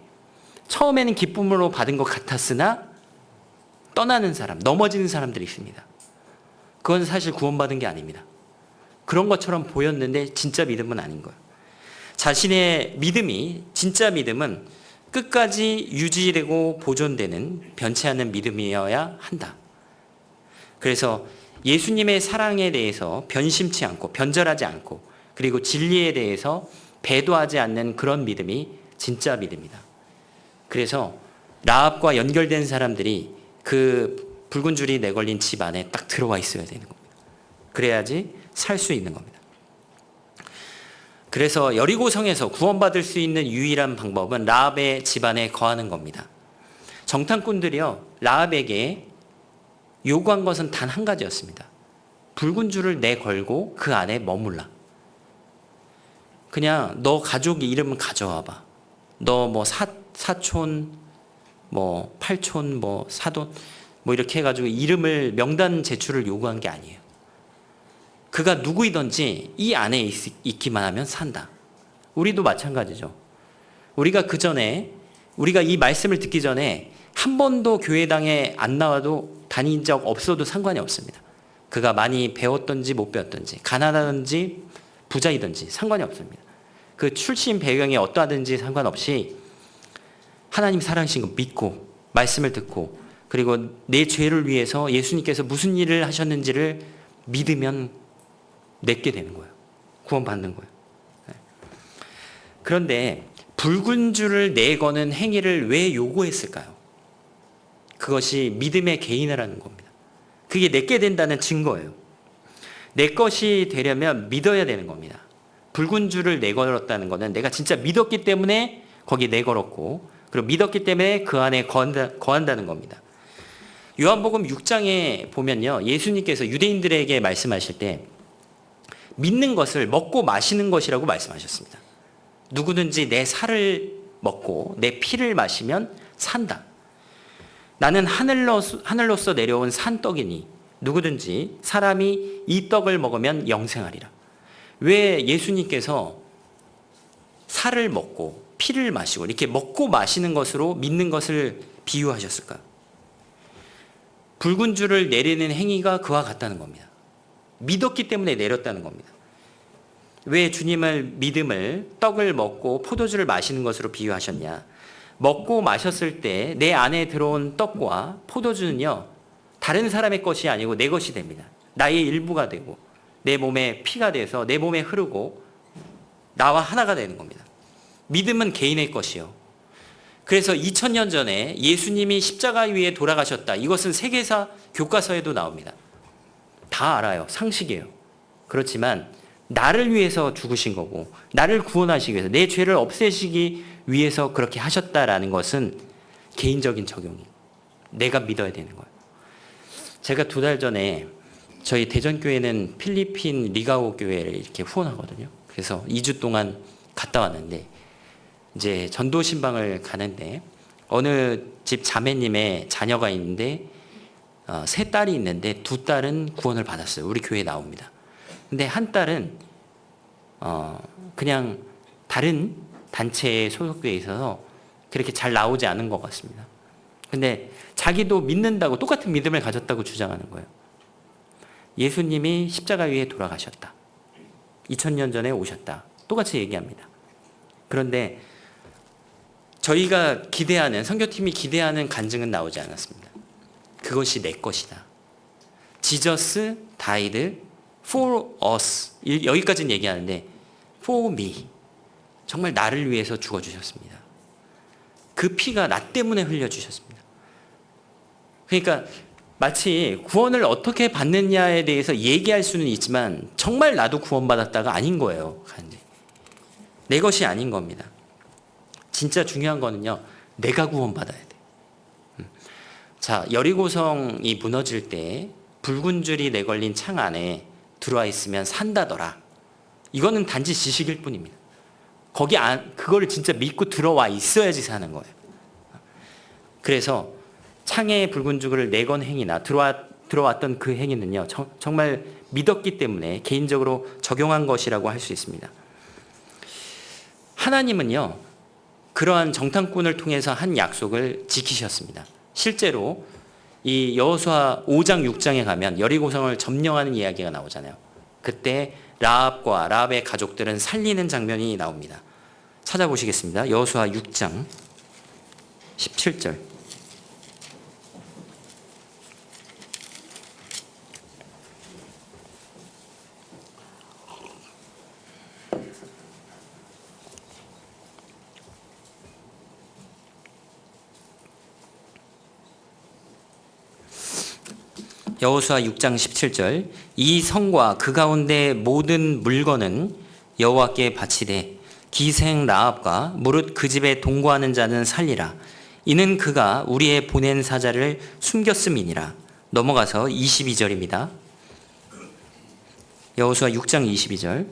처음에는 기쁨으로 받은 것 같았으나 떠나는 사람, 넘어지는 사람들이 있습니다. 그건 사실 구원받은 게 아닙니다. 그런 것처럼 보였는데 진짜 믿음은 아닌 거예요. 자신의 믿음이, 진짜 믿음은 끝까지 유지되고 보존되는 변치 않는 믿음이어야 한다. 그래서 예수님의 사랑에 대해서 변심치 않고 변절하지 않고, 그리고 진리에 대해서 배도하지 않는 그런 믿음이 진짜 믿음이다. 그래서 라합과 연결된 사람들이 그 붉은 줄이 내걸린 집 안에 딱 들어와 있어야 되는 겁니다. 그래야지 살 수 있는 겁니다. 그래서 여리고성에서 구원받을 수 있는 유일한 방법은 라합의 집안에 거하는 겁니다. 정탐꾼들이요, 라합에게 요구한 것은 단 한 가지였습니다. 붉은 줄을 내걸고 그 안에 머물라. 그냥 너 가족 이름은 가져와봐. 너 사촌, 팔촌, 사돈, 이렇게 해가지고 이름을, 명단 제출을 요구한 게 아니에요. 그가 누구이든지 이 안에 있기만 하면 산다. 우리도 마찬가지죠. 우리가 이 말씀을 듣기 전에 한 번도 교회당에 안 나와도 다닌 적 없어도 상관이 없습니다. 그가 많이 배웠든지 못 배웠든지, 가난하든지 부자이든지 상관이 없습니다. 그 출신 배경이 어떠하든지 상관없이 하나님 사랑하신 거 믿고 말씀을 듣고, 그리고 내 죄를 위해서 예수님께서 무슨 일을 하셨는지를 믿으면 내게 되는 거예요. 구원받는 거예요. 그런데 붉은 줄을 내거는 행위를 왜 요구했을까요? 그것이 믿음의 개인이라는 겁니다. 그게 내게 된다는 증거예요. 내 것이 되려면 믿어야 되는 겁니다. 붉은 줄을 내걸었다는 것은 내가 진짜 믿었기 때문에 거기 내걸었고, 그리고 믿었기 때문에 그 안에 거한다는 겁니다. 요한복음 6장에 보면요, 예수님께서 유대인들에게 말씀하실 때 믿는 것을 먹고 마시는 것이라고 말씀하셨습니다. 누구든지 내 살을 먹고 내 피를 마시면 산다. 나는 하늘로서 내려온 산떡이니 누구든지 사람이 이 떡을 먹으면 영생하리라. 왜 예수님께서 살을 먹고 피를 마시고 이렇게 먹고 마시는 것으로 믿는 것을 비유하셨을까요? 붉은 줄을 내리는 행위가 그와 같다는 겁니다. 믿었기 때문에 내렸다는 겁니다. 왜 주님을 믿음을 떡을 먹고 포도주를 마시는 것으로 비유하셨냐? 먹고 마셨을 때 내 안에 들어온 떡과 포도주는요, 다른 사람의 것이 아니고 내 것이 됩니다. 나의 일부가 되고 내 몸에 피가 돼서 내 몸에 흐르고 나와 하나가 되는 겁니다. 믿음은 개인의 것이요. 그래서 2000년 전에 예수님이 십자가 위에 돌아가셨다. 이것은 세계사 교과서에도 나옵니다. 다 알아요. 상식이에요. 그렇지만 나를 위해서 죽으신 거고 나를 구원하시기 위해서 내 죄를 없애시기 위해서 그렇게 하셨다라는 것은 개인적인 적용이에요. 내가 믿어야 되는 거예요. 제가 2달 전에 저희 대전교회는 필리핀 리가오 교회를 이렇게 후원하거든요. 그래서 2주 동안 갔다 왔는데 이제 전도 신방을 가는데 어느 집 자매님의 자녀가 있는데 3딸이 있는데 2딸은 구원을 받았어요. 우리 교회에 나옵니다. 근데 한 딸은 그냥 다른 단체에 소속되어 있어서 그렇게 잘 나오지 않은 것 같습니다. 근데 자기도 믿는다고 똑같은 믿음을 가졌다고 주장하는 거예요. 예수님이 십자가 위에 돌아가셨다. 2000년 전에 오셨다. 똑같이 얘기합니다. 그런데 저희가 기대하는, 선교팀이 기대하는 간증은 나오지 않았습니다. 그것이 내 것이다. Jesus died for us. 여기까지는 얘기하는데 for me. 정말 나를 위해서 죽어주셨습니다. 그 피가 나 때문에 흘려주셨습니다. 그러니까 마치 구원을 어떻게 받느냐에 대해서 얘기할 수는 있지만 정말 나도 구원받았다가 아닌 거예요. 내 것이 아닌 겁니다. 진짜 중요한 거는요, 내가 구원받아야 돼. 자, 여리고성이 무너질 때 붉은 줄이 내걸린 창 안에 들어와 있으면 산다더라. 이거는 단지 지식일 뿐입니다. 그거를 진짜 믿고 들어와 있어야지 사는 거예요. 그래서 창에 붉은 줄을 내건 행위나 들어왔던 그 행위는요, 정말 믿었기 때문에 개인적으로 적용한 것이라고 할 수 있습니다. 하나님은요, 그러한 정탐꾼을 통해서 한 약속을 지키셨습니다. 실제로 이 여호수아 5장 6장에 가면 여리고성을 점령하는 이야기가 나오잖아요. 그때 라합과 라합의 가족들은 살리는 장면이 나옵니다. 찾아보시겠습니다. 여호수아 6장 17절. 여호수아 6장 17절. 이 성과 그 가운데 모든 물건은 여호와께 바치되 기생 라합과 무릇 그 집에 동거하는 자는 살리라. 이는 그가 우리의 보낸 사자를 숨겼음이니라. 넘어가서 22절입니다. 여호수아 6장 22절.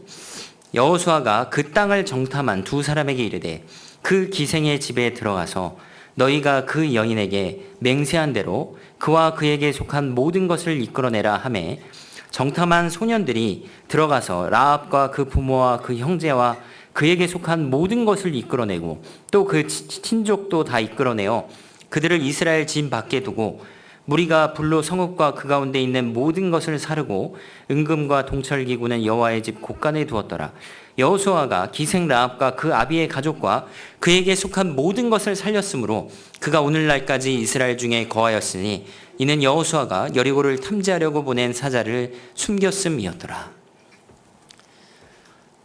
여호수아가 그 땅을 정탐한 2사람에게 이르되 그 기생의 집에 들어가서 너희가 그 여인에게 맹세한 대로 그와 그에게 속한 모든 것을 이끌어내라 하매 정탐한 소년들이 들어가서 라합과 그 부모와 그 형제와 그에게 속한 모든 것을 이끌어내고 또 그 친족도 다 이끌어내어 그들을 이스라엘 진 밖에 두고 무리가 불로 성읍과 그 가운데 있는 모든 것을 사르고 은금과 동철기구는 여호와의 집 곳간에 두었더라. 여호수아가 기생 라합과 그 아비의 가족과 그에게 속한 모든 것을 살렸으므로 그가 오늘날까지 이스라엘 중에 거하였으니 이는 여호수아가 여리고를 탐지하려고 보낸 사자를 숨겼음이었더라.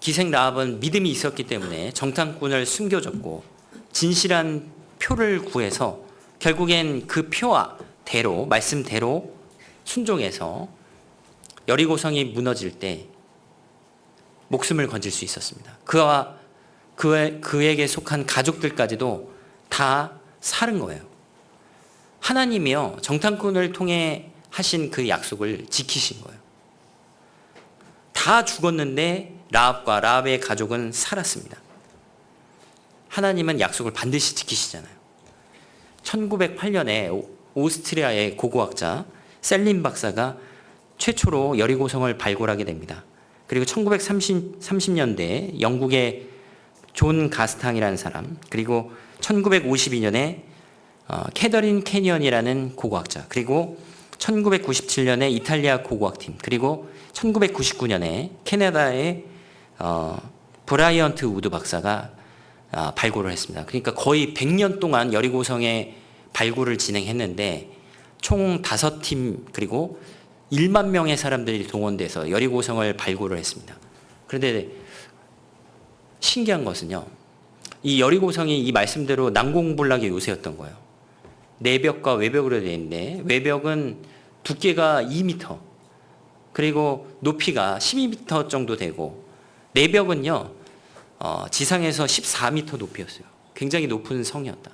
기생 라합은 믿음이 있었기 때문에 정탐꾼을 숨겨줬고 진실한 표를 구해서 결국엔 그 표와 대로, 말씀대로 순종해서 여리고성이 무너질 때 목숨을 건질 수 있었습니다. 그와 그에게 속한 가족들까지도 다 살은 거예요. 하나님이요, 정탐꾼을 통해 하신 그 약속을 지키신 거예요. 다 죽었는데 라합과 라합의 가족은 살았습니다. 하나님은 약속을 반드시 지키시잖아요. 1908년에 오스트리아의 고고학자 셀린 박사가 최초로 여리고성을 발굴하게 됩니다. 그리고 1930년대에 영국의 존 가스탕이라는 사람, 그리고 1952년에 캐더린 캐니언이라는 고고학자, 그리고 1997년에 이탈리아 고고학팀, 그리고 1999년에 캐나다의 브라이언트 우드 박사가 발굴을 했습니다. 그러니까 거의 100년 동안 여리고성의 발굴을 진행했는데 총 5팀 그리고 1만 명의 사람들이 동원돼서 여리고성을 발굴을 했습니다. 그런데 신기한 것은요, 이 여리고성이 이 말씀대로 난공불락의 요새였던 거예요. 내벽과 외벽으로 되어 있는데 외벽은 두께가 2m 그리고 높이가 12m 정도 되고 내벽은요 지상에서 14m 높이였어요. 굉장히 높은 성이었다.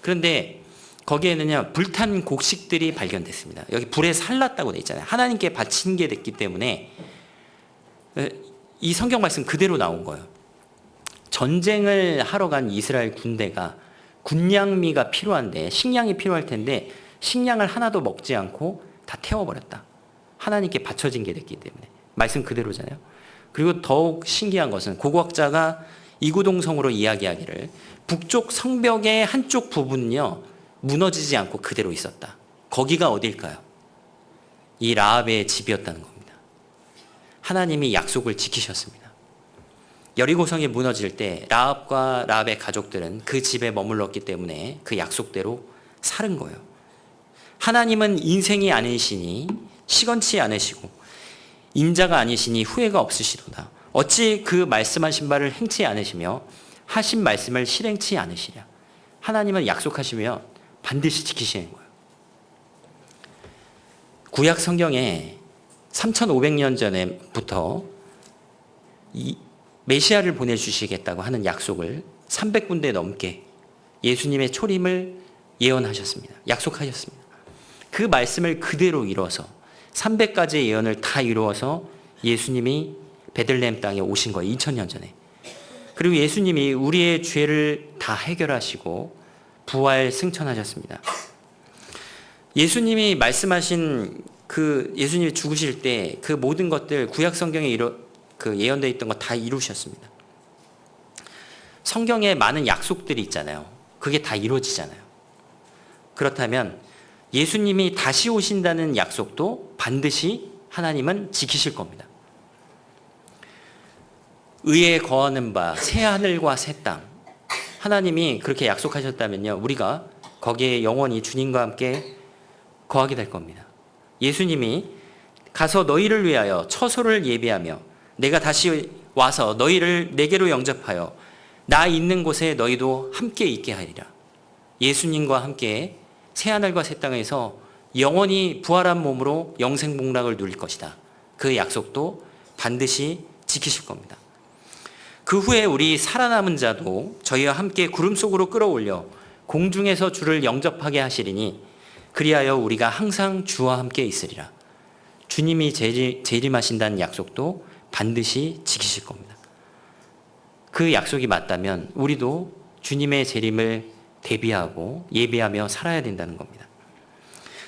그런데 거기에는요 불탄 곡식들이 발견됐습니다. 여기 불에 살랐다고 돼 있잖아요. 하나님께 바친 게 됐기 때문에 이 성경 말씀 그대로 나온 거예요. 전쟁을 하러 간 이스라엘 군대가 군량미가 필요한데 식량이 필요할 텐데 식량을 하나도 먹지 않고 다 태워버렸다. 하나님께 바쳐진 게 됐기 때문에. 말씀 그대로잖아요. 그리고 더욱 신기한 것은 고고학자가 이구동성으로 이야기하기를 북쪽 성벽의 한쪽 부분은요 무너지지 않고 그대로 있었다. 거기가 어딜까요? 이 라합의 집이었다는 겁니다. 하나님이 약속을 지키셨습니다. 여리고성이 무너질 때 라합과 라합의 가족들은 그 집에 머물렀기 때문에 그 약속대로 살은 거예요. 하나님은 인생이 아니시니 시건치 않으시고 인자가 아니시니 후회가 없으시도다. 어찌 그 말씀하신 바를 행치 않으시며 하신 말씀을 실행치 않으시랴. 하나님은 약속하시면 반드시 지키시는 거예요. 구약 성경에 3500년 전에부터 이 메시아를 보내주시겠다고 하는 약속을 300군데 넘게 예수님의 초림을 예언하셨습니다. 약속하셨습니다. 그 말씀을 그대로 이루어서 300가지의 예언을 다 이루어서 예수님이 베들레헴 땅에 오신 거예요. 2000년 전에. 그리고 예수님이 우리의 죄를 다 해결하시고 부활 승천하셨습니다. 예수님이 말씀하신 그 예수님이 죽으실 때 그 모든 것들 구약 성경에 그 예언되어 있던 거 다 이루셨습니다. 성경에 많은 약속들이 있잖아요. 그게 다 이루어지잖아요. 그렇다면 예수님이 다시 오신다는 약속도 반드시 하나님은 지키실 겁니다. 의에 거하는 바 새 하늘과 새 땅, 하나님이 그렇게 약속하셨다면요 우리가 거기에 영원히 주님과 함께 거하게 될 겁니다. 예수님이 가서 너희를 위하여 처소를 예비하며 내가 다시 와서 너희를 내게로 영접하여 나 있는 곳에 너희도 함께 있게 하리라. 예수님과 함께 새하늘과 새 땅에서 영원히 부활한 몸으로 영생복락을 누릴 것이다. 그 약속도 반드시 지키실 겁니다. 그 후에 우리 살아남은 자도 저희와 함께 구름 속으로 끌어올려 공중에서 주를 영접하게 하시리니 그리하여 우리가 항상 주와 함께 있으리라. 주님이 재림하신다는 약속도 반드시 지키실 겁니다. 그 약속이 맞다면 우리도 주님의 재림을 대비하고 예비하며 살아야 된다는 겁니다.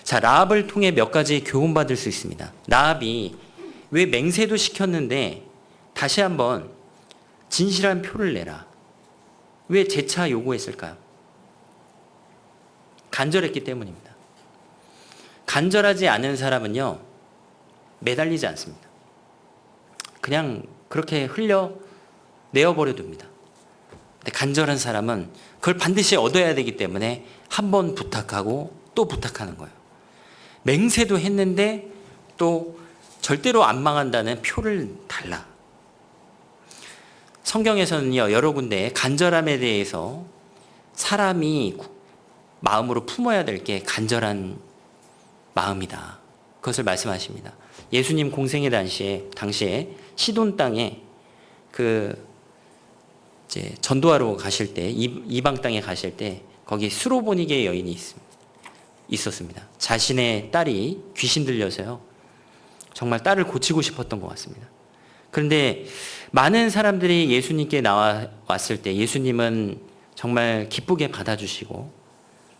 자, 라합을 통해 몇 가지 교훈받을 수 있습니다. 라합이 왜 맹세도 시켰는데 다시 한번 진실한 표를 내라. 왜 재차 요구했을까요? 간절했기 때문입니다. 간절하지 않은 사람은요 매달리지 않습니다. 그냥 그렇게 흘려 내어버려 둡니다. 근데 간절한 사람은 그걸 반드시 얻어야 되기 때문에 한 번 부탁하고 또 부탁하는 거예요. 맹세도 했는데 또 절대로 안 망한다는 표를 달라. 성경에서는요 여러 군데 간절함에 대해서 사람이 마음으로 품어야 될 게 간절한 마음이다. 그것을 말씀하십니다. 예수님 공생의 당시에 시돈 땅에 이제 전도하러 가실 때 이방 땅에 가실 때 거기 수로보니게 여인이 있었습니다. 자신의 딸이 귀신 들려서요 정말 딸을 고치고 싶었던 것 같습니다. 그런데 많은 사람들이 예수님께 나왔을 때 예수님은 정말 기쁘게 받아주시고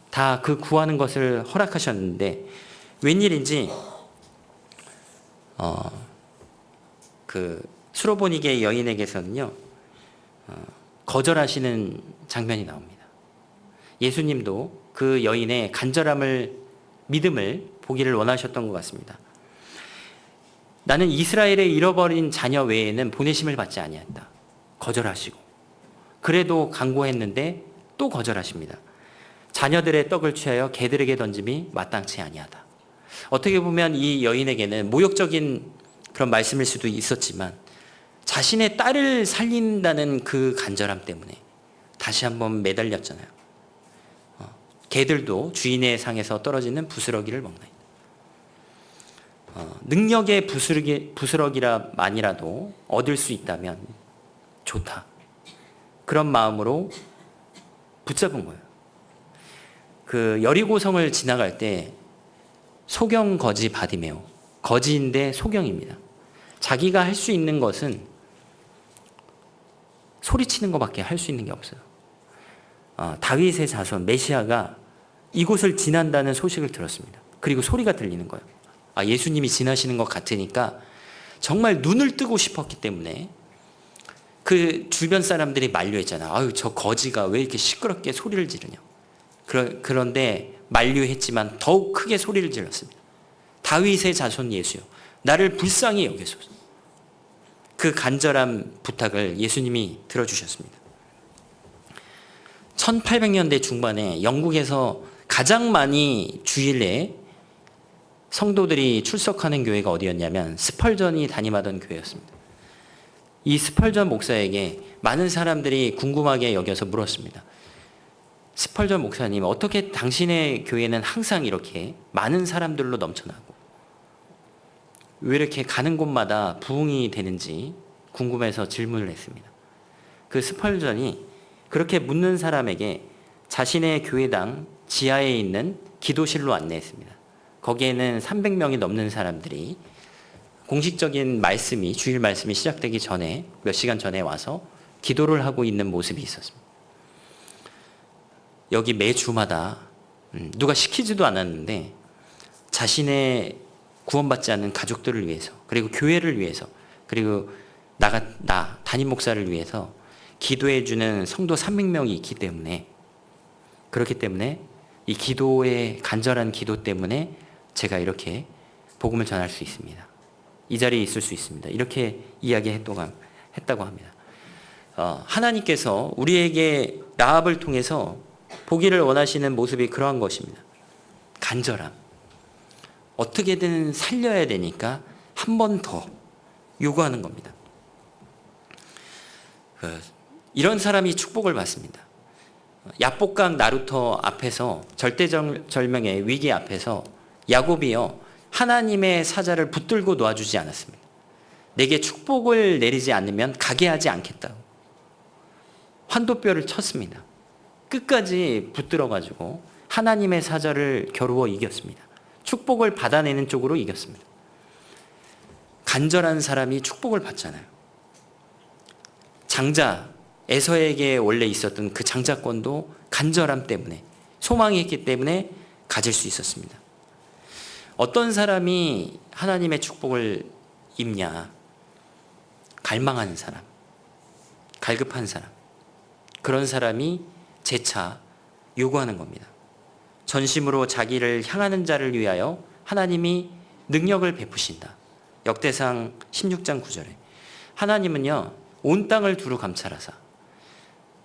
다 그 구하는 것을 허락하셨는데 웬일인지 그 수로보니게 여인에게서는요 거절하시는 장면이 나옵니다. 예수님도 그 여인의 간절함을 믿음을 보기를 원하셨던 것 같습니다. 나는 이스라엘의 잃어버린 자녀 외에는 보내심을 받지 아니한다. 거절하시고 그래도 간구했는데 또 거절하십니다. 자녀들의 떡을 취하여 개들에게 던짐이 마땅치 아니하다. 어떻게 보면 이 여인에게는 모욕적인 그런 말씀일 수도 있었지만 자신의 딸을 살린다는 그 간절함 때문에 다시 한번 매달렸잖아요. 개들도 주인의 상에서 떨어지는 부스러기를 먹나이다. 능력의 부스러기라만이라도 얻을 수 있다면 좋다. 그런 마음으로 붙잡은 거예요. 그 여리고성을 지나갈 때 소경 거지 바디메오, 거지인데 소경입니다. 자기가 할 수 있는 것은 소리치는 것밖에 할 수 있는 게 없어요. 다윗의 자손 메시아가 이곳을 지난다는 소식을 들었습니다. 그리고 소리가 들리는 거예요. 예수님이 지나시는 것 같으니까 정말 눈을 뜨고 싶었기 때문에 그 주변 사람들이 만류했잖아요. 아유, 저 거지가 왜 이렇게 시끄럽게 소리를 지르냐. 그런데 만류했지만 더욱 크게 소리를 질렀습니다. 다윗의 자손 예수요, 나를 불쌍히 여기소서. 그 간절한 부탁을 예수님이 들어주셨습니다. 1800년대 중반에 영국에서 가장 많이 주일에 성도들이 출석하는 교회가 어디였냐면 스펄전이 담임하던 교회였습니다. 이 스펄전 목사에게 많은 사람들이 궁금하게 여겨서 물었습니다. 스펄전 목사님, 어떻게 당신의 교회는 항상 이렇게 많은 사람들로 넘쳐나고 왜 이렇게 가는 곳마다 부흥이 되는지 궁금해서 질문을 했습니다. 그 스펄전이 그렇게 묻는 사람에게 자신의 교회당 지하에 있는 기도실로 안내했습니다. 거기에는 300명이 넘는 사람들이 공식적인 말씀이, 주일 말씀이 시작되기 전에 몇 시간 전에 와서 기도를 하고 있는 모습이 있었습니다. 여기 매주마다 누가 시키지도 않았는데 자신의 구원받지 않는 가족들을 위해서, 그리고 교회를 위해서, 그리고 나 담임 목사를 위해서 기도해 주는 성도 300명이 있기 때문에, 그렇기 때문에 이 기도의 간절한 기도 때문에 제가 이렇게 복음을 전할 수 있습니다. 이 자리에 있을 수 있습니다. 이렇게 이야기했다고 합니다. 하나님께서 우리에게 라합을 통해서 보기를 원하시는 모습이 그러한 것입니다. 간절함. 어떻게든 살려야 되니까 한 번 더 요구하는 겁니다. 이런 사람이 축복을 받습니다. 야복강 나루터 앞에서, 절대절명의 위기 앞에서 야곱이요, 하나님의 사자를 붙들고 놓아주지 않았습니다. 내게 축복을 내리지 않으면 가게 하지 않겠다고 환도뼈를 쳤습니다. 끝까지 붙들어가지고 하나님의 사자를 겨루어 이겼습니다. 축복을 받아내는 쪽으로 이겼습니다. 간절한 사람이 축복을 받잖아요. 장자 에서에게 원래 있었던 그 장자권도 간절함 때문에, 소망이 있기 때문에 가질 수 있었습니다. 어떤 사람이 하나님의 축복을 입냐? 갈망하는 사람, 갈급한 사람, 그런 사람이 재차 요구하는 겁니다. 전심으로 자기를 향하는 자를 위하여 하나님이 능력을 베푸신다. 역대상 16장 9절에 하나님은요, 온 땅을 두루 감찰하사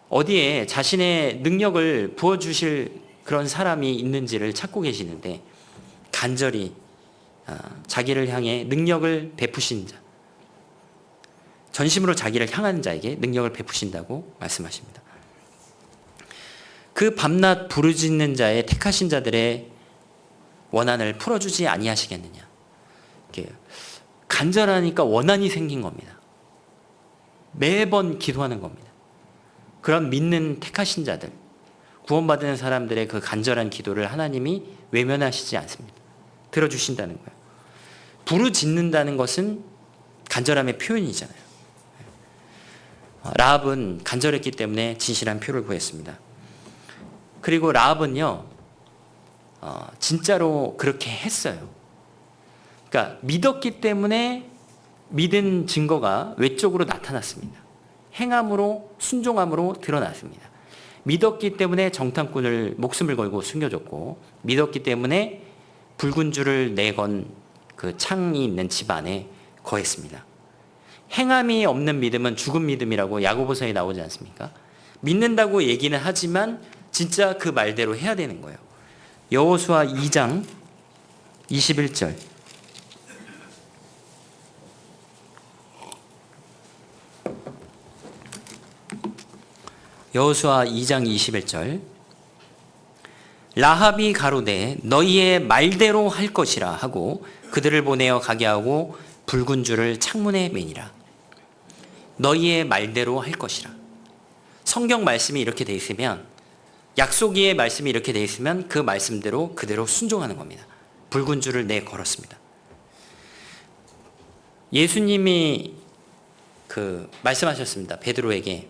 어디에 자신의 능력을 부어주실 그런 사람이 있는지를 찾고 계시는데, 간절히 자기를 향해 능력을 베푸신 자, 전심으로 자기를 향하는 자에게 능력을 베푸신다고 말씀하십니다. 그 밤낮 부르짖는 자의 택하신 자들의 원한을 풀어주지 아니하시겠느냐. 간절하니까 원한이 생긴 겁니다. 매번 기도하는 겁니다. 그런 믿는 택하신 자들, 구원받은 사람들의 그 간절한 기도를 하나님이 외면하시지 않습니다. 들어주신다는 거예요. 부르짖는다는 것은 간절함의 표현이잖아요. 라합은 간절했기 때문에 진실한 표를 구했습니다. 그리고 라합은요, 진짜로 그렇게 했어요. 그러니까 믿었기 때문에 믿은 증거가 외적으로 나타났습니다. 행함으로, 순종함으로 드러났습니다. 믿었기 때문에 정탐꾼을 목숨을 걸고 숨겨줬고, 믿었기 때문에 붉은 줄을 내건 그 창이 있는 집 안에 거했습니다. 행함이 없는 믿음은 죽은 믿음이라고 야고보서에 나오지 않습니까? 믿는다고 얘기는 하지만 진짜 그 말대로 해야 되는 거예요. 여호수아 2장 21절. 여호수아 2장 21절. 라합이 가로되 너희의 말대로 할 것이라 하고 그들을 보내어 가게 하고 붉은 줄을 창문에 매니라. 너희의 말대로 할 것이라. 성경 말씀이 이렇게 돼 있으면, 약속의 말씀이 이렇게 돼 있으면 그 말씀대로 그대로 순종하는 겁니다. 붉은 줄을 내 걸었습니다. 예수님이 말씀하셨습니다. 베드로에게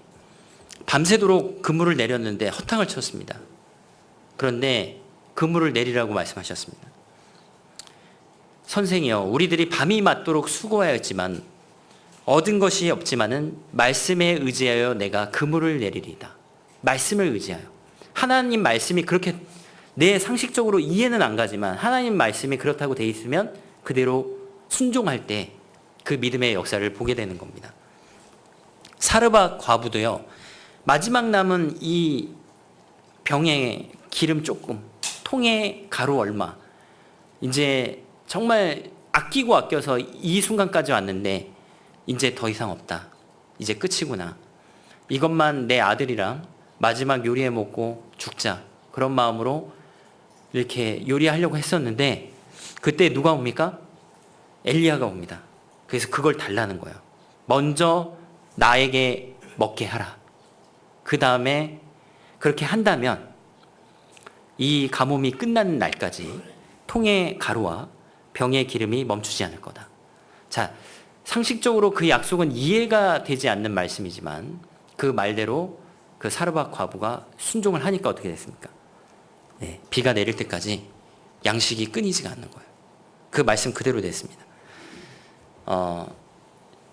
밤새도록 그물을 내렸는데 허탕을 쳤습니다. 그런데 그물을 내리라고 말씀하셨습니다. 선생이여, 우리들이 밤이 맞도록 수고하였지만 얻은 것이 없지만은 말씀에 의지하여 내가 그물을 내리리이다. 말씀을 의지하여. 하나님 말씀이 그렇게 내 상식적으로 이해는 안 가지만 하나님 말씀이 그렇다고 돼 있으면 그대로 순종할 때 그 믿음의 역사를 보게 되는 겁니다. 사르밧 과부도요, 마지막 남은 이 병에 기름 조금, 통에 가루 얼마, 이제 정말 아끼고 아껴서 이 순간까지 왔는데 이제 더 이상 없다. 이제 끝이구나. 이것만 내 아들이랑 마지막 요리해 먹고 죽자. 그런 마음으로 이렇게 요리하려고 했었는데 그때 누가 옵니까? 엘리야가 옵니다. 그래서 그걸 달라는 거예요. 먼저 나에게 먹게 하라. 그 다음에 그렇게 한다면 이 가뭄이 끝나는 날까지 통의 가루와 병의 기름이 멈추지 않을 거다. 자, 상식적으로 그 약속은 이해가 되지 않는 말씀이지만 그 말대로 그 사르밧 과부가 순종을 하니까 어떻게 됐습니까? 네, 비가 내릴 때까지 양식이 끊이지가 않는 거예요. 그 말씀 그대로 됐습니다.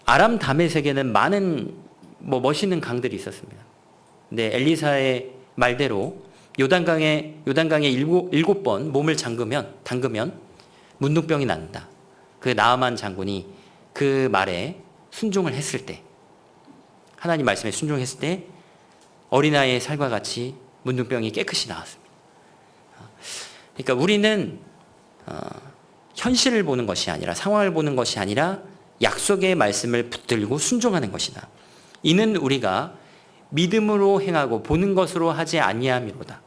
아람 다메섹에는 많은 멋있는 강들이 있었습니다. 근데 엘리사의 말대로 요단강에 일곱 번 몸을 담그면 문둥병이 난다. 그 나아만 장군이 그 말에 순종을 했을 때, 하나님 말씀에 순종했을 때 어린아이의 살과 같이 문둥병이 깨끗이 나았습니다. 그러니까 우리는 현실을 보는 것이 아니라, 상황을 보는 것이 아니라 약속의 말씀을 붙들고 순종하는 것이다. 이는 우리가 믿음으로 행하고 보는 것으로 하지 아니함이로다.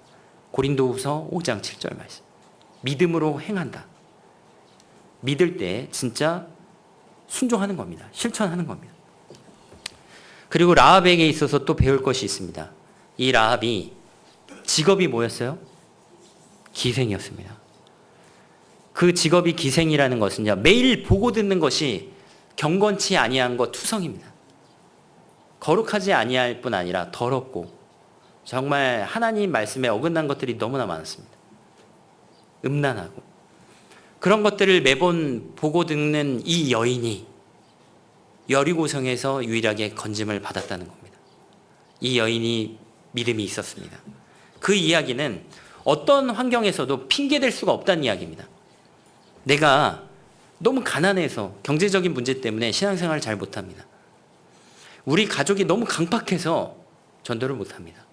고린도후서 5장 7절 말씀. 믿음으로 행한다. 믿을 때 진짜 순종하는 겁니다. 실천하는 겁니다. 그리고 라합에게 있어서 또 배울 것이 있습니다. 이 라합이 직업이 뭐였어요? 기생이었습니다. 그 직업이 기생이라는 것은요, 매일 보고 듣는 것이 경건치 아니한 것 투성입니다. 거룩하지 아니할 뿐 아니라 더럽고 정말 하나님 말씀에 어긋난 것들이 너무나 많았습니다. 음란하고 그런 것들을 매번 보고 듣는 이 여인이 여리고성에서 유일하게 건짐을 받았다는 겁니다. 이 여인이 믿음이 있었습니다. 그 이야기는 어떤 환경에서도 핑계댈 수가 없다는 이야기입니다. 내가 너무 가난해서 경제적인 문제 때문에 신앙생활을 잘 못합니다. 우리 가족이 너무 강팍해서 전도를 못합니다.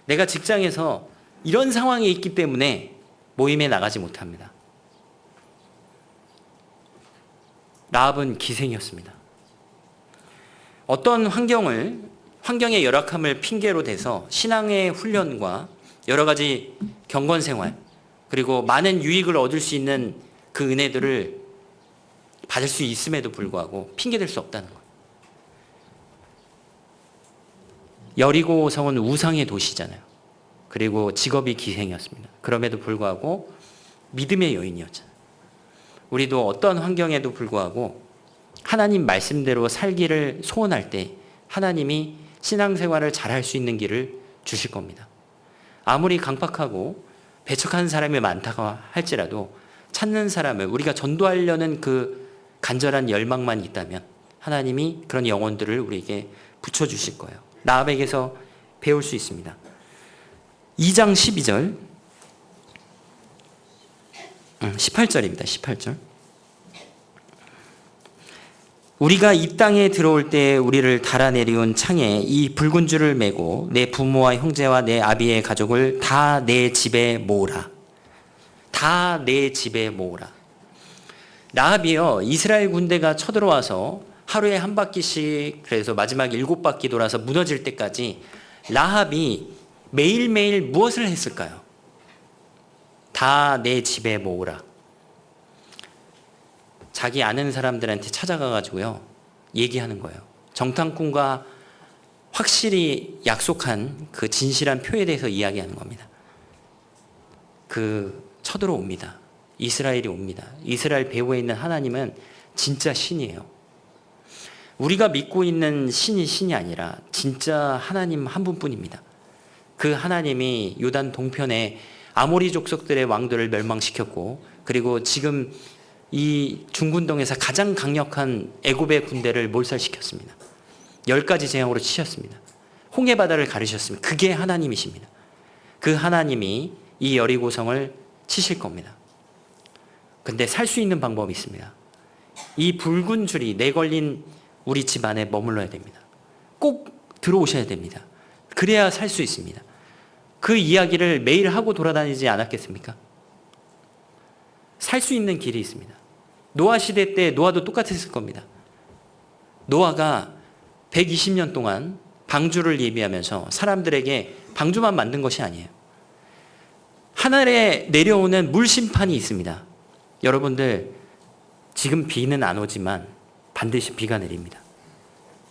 내가 직장에서 이런 상황에 있기 때문에 모임에 나가지 못합니다. 라합은 기생이었습니다. 어떤 환경의 열악함을 핑계로 대서 신앙의 훈련과 여러 가지 경건생활, 그리고 많은 유익을 얻을 수 있는 그 은혜들을 받을 수 있음에도 불구하고 핑계댈 수 없다는 거예요. 여리고성은 우상의 도시잖아요. 그리고 직업이 기생이었습니다. 그럼에도 불구하고 믿음의 여인이었잖아요. 우리도 어떤 환경에도 불구하고 하나님 말씀대로 살기를 소원할 때 하나님이 신앙생활을 잘할 수 있는 길을 주실 겁니다. 아무리 강팍하고 배척하는 사람이 많다고 할지라도 찾는 사람을, 우리가 전도하려는 그 간절한 열망만 있다면 하나님이 그런 영혼들을 우리에게 붙여주실 거예요. 라합에게서 배울 수 있습니다. 2장 12절. 18절입니다. 18절. 우리가 이 땅에 들어올 때 우리를 달아내리운 창에 이 붉은 줄을 메고 내 부모와 형제와 내 아비의 가족을 다 내 집에 모으라. 다 내 집에 모으라. 라합이요, 이스라엘 군대가 쳐들어와서 하루에 한 바퀴씩, 그래서 마지막 7바퀴 돌아서 무너질 때까지 라합이 매일매일 무엇을 했을까요? 다 내 집에 모으라. 자기 아는 사람들한테 찾아가가지고요, 얘기하는 거예요. 정탐꾼과 확실히 약속한 그 진실한 표에 대해서 이야기하는 겁니다. 쳐들어옵니다. 이스라엘이 옵니다. 이스라엘 배후에 있는 하나님은 진짜 신이에요. 우리가 믿고 있는 신이 아니라 진짜 하나님 한 분뿐입니다. 그 하나님이 요단 동편에 아모리 족속들의 왕들을 멸망시켰고, 그리고 지금 이 중군동에서 가장 강력한 애굽의 군대를 몰살시켰습니다. 10가지 재앙으로 치셨습니다. 홍해바다를 가르셨습니다. 그게 하나님이십니다. 그 하나님이 이 여리고성을 치실 겁니다. 근데 살 수 있는 방법이 있습니다. 이 붉은 줄이 내걸린 우리 집 안에 머물러야 됩니다. 꼭 들어오셔야 됩니다. 그래야 살 수 있습니다. 그 이야기를 매일 하고 돌아다니지 않았겠습니까? 살 수 있는 길이 있습니다. 노아 시대 때 노아도 똑같았을 겁니다. 노아가 120년 동안 방주를 예비하면서 사람들에게 방주만 만든 것이 아니에요. 하늘에 내려오는 물 심판이 있습니다. 여러분들, 지금 비는 안 오지만 반드시 비가 내립니다.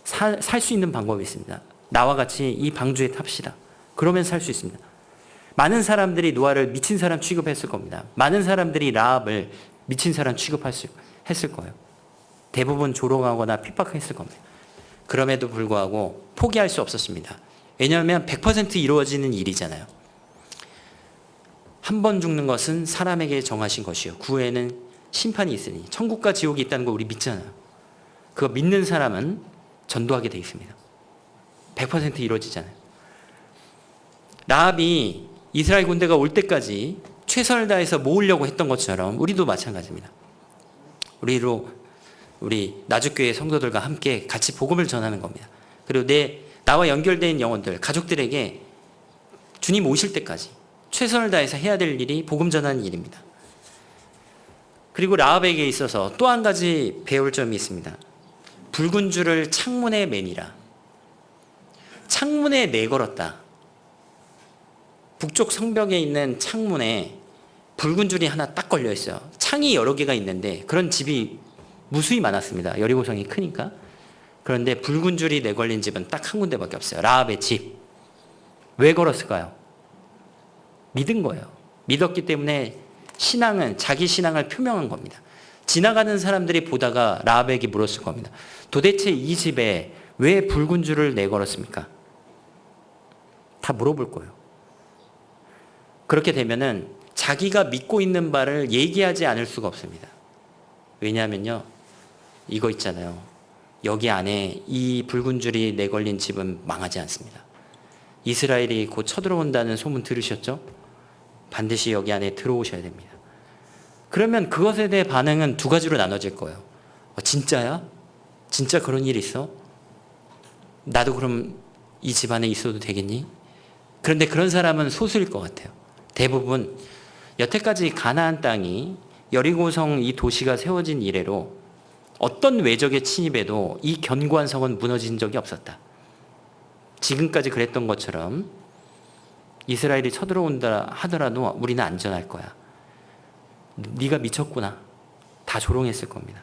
살 수 있는 방법이 있습니다. 나와 같이 이 방주에 탑시다. 그러면 살 수 있습니다. 많은 사람들이 노아를 미친 사람 취급했을 겁니다. 많은 사람들이 라합을 미친 사람 취급했을 거예요. 대부분 조롱하거나 핍박했을 겁니다. 그럼에도 불구하고 포기할 수 없었습니다. 왜냐하면 100% 이루어지는 일이잖아요. 한 번 죽는 것은 사람에게 정하신 것이요, 그 후에는 심판이 있으니, 천국과 지옥이 있다는 거 우리 믿잖아요. 그거 믿는 사람은 전도하게 돼 있습니다. 100% 이루어지잖아요. 라합이 이스라엘 군대가 올 때까지 최선을 다해서 모으려고 했던 것처럼 우리도 마찬가지입니다. 우리 나주교회 성도들과 함께 같이 복음을 전하는 겁니다. 그리고 나와 연결된 영혼들, 가족들에게 주님 오실 때까지 최선을 다해서 해야 될 일이 복음 전하는 일입니다. 그리고 라합에게 있어서 또 한 가지 배울 점이 있습니다. 붉은 줄을 창문에 매니라. 창문에 내걸었다. 북쪽 성벽에 있는 창문에 붉은 줄이 하나 딱 걸려 있어요. 창이 여러 개가 있는데 그런 집이 무수히 많았습니다. 여리고성이 크니까. 그런데 붉은 줄이 내걸린 집은 딱 한 군데밖에 없어요. 라합의 집. 왜 걸었을까요? 믿은 거예요. 믿었기 때문에 자기 신앙을 표명한 겁니다. 지나가는 사람들이 보다가 라합에게 물었을 겁니다. 도대체 이 집에 왜 붉은 줄을 내걸었습니까? 다 물어볼 거예요. 그렇게 되면은 자기가 믿고 있는 바를 얘기하지 않을 수가 없습니다. 왜냐하면요, 이거 있잖아요. 여기 안에 이 붉은 줄이 내걸린 집은 망하지 않습니다. 이스라엘이 곧 쳐들어온다는 소문 들으셨죠? 반드시 여기 안에 들어오셔야 됩니다. 그러면 그것에 대해 반응은 두 가지로 나눠질 거예요. 진짜야? 진짜 그런 일이 있어? 나도 그럼 이 집 안에 있어도 되겠니? 그런데 그런 사람은 소수일 것 같아요. 대부분 여태까지 가나안 땅이 여리고성 이 도시가 세워진 이래로 어떤 외적의 침입에도 이 견고한 성은 무너진 적이 없었다. 지금까지 그랬던 것처럼 이스라엘이 쳐들어온다 하더라도 우리는 안전할 거야. 네가 미쳤구나. 다 조롱했을 겁니다.